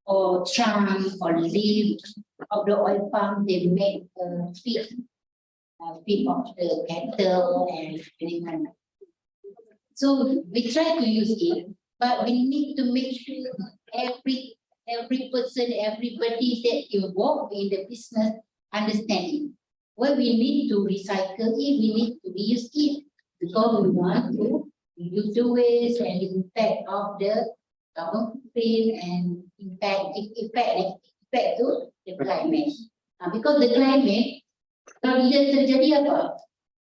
Or trunk or leaf of the oil palm, they make feed of the cattle and animal. So we try to use it, but we need to make sure every person, everybody that involved in the business understand it. Where we need to recycle it, we need to reuse it, because we want to reduce the waste and the impact of the carbon footprint and impact to the climate. Because the climate, kalau dia terjadi apa?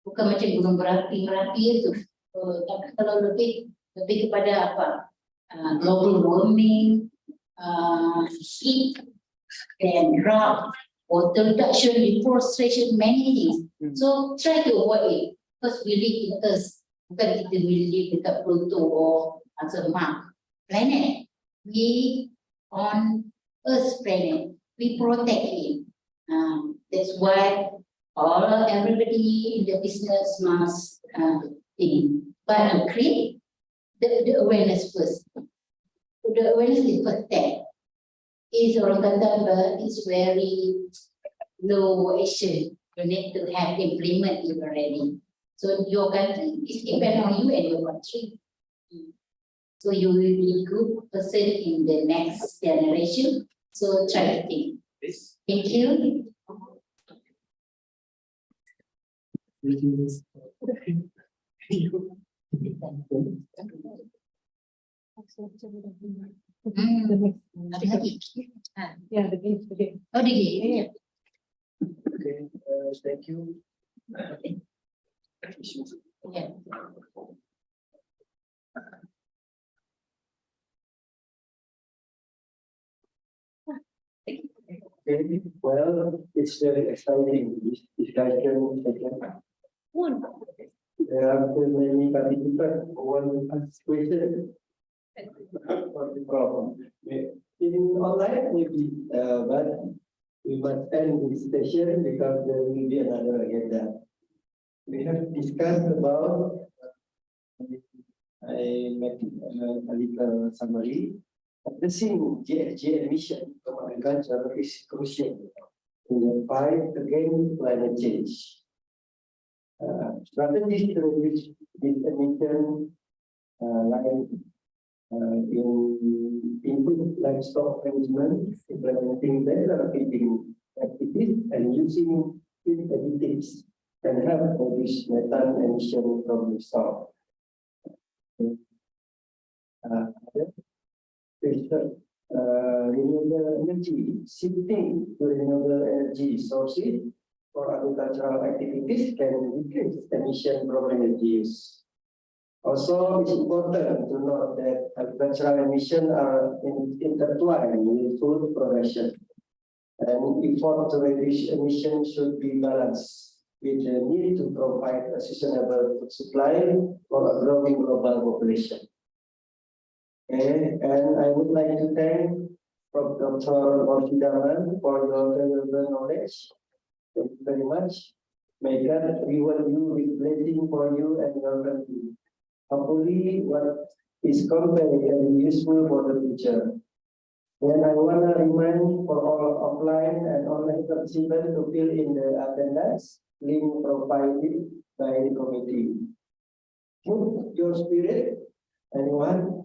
Bukan macam gunung berapi itu. Tapi kalau lebih kepada apa? Global warming, heat and drought, water reduction, deforestation, many things. So try to avoid it, because we live in Earth. Bukan kita will live dekat Pluto or Mars planet. We on Earth planet, we protect it. That's why everybody in the business must think, but create the awareness first. The awareness is first step. Is orang kata, but it's very low action. You need to have implement it already. So your country is depend on you and your country. So you will be a good person in the next generation. So try to think. Thank you. Ada lagi? Yeah, the game. Oh, the game. Okay, thank you. Yeah. Okay, well, it's very exciting, this discussion session. There are too many participants who want to ask questions. For the problem. In online maybe, but we must end this session because there will be another agenda. We have discussed about, I make a little summary. Addressing GHG emission from agriculture is crucial in the fight against climate change. Strategies to reduce this emission like in improve livestock management, implementing better feeding practices, and using feed additives can help reduce methane emission from livestock. Renewable energy, shifting to renewable energy sources for agricultural activities can decrease emission from energy use. Also, it's important to note that agricultural emissions are intertwined with food production, and effort to reduce emissions should be balanced with the need to provide a sustainable food supply for a growing global population. Okay, and I would like to thank Prof. Dr. Norsida for your valuable knowledge. Thank you very much. May God reward you with blessing for you and your family. Hopefully, what is conveyed can be useful for the future. Then I want to remind for all offline and online participants to fill in the attendance link provided by the committee. Move your spirit, anyone.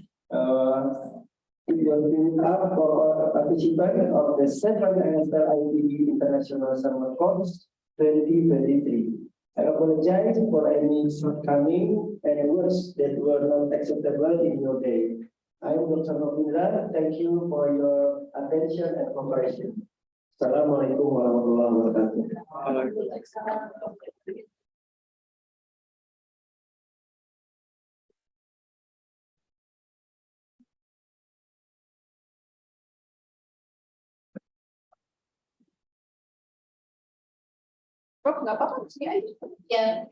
If you are filling up for participant of the 7th ESL ITB International Summer Course 2023. I apologize for any shortcoming and words that were not acceptable in your day. I am Dr. Norsida. Thank you for your attention and cooperation. Assalamualaikum warahmatullahi wabarakatuh. Prof, nggak apa-apa, sini aja. Ya,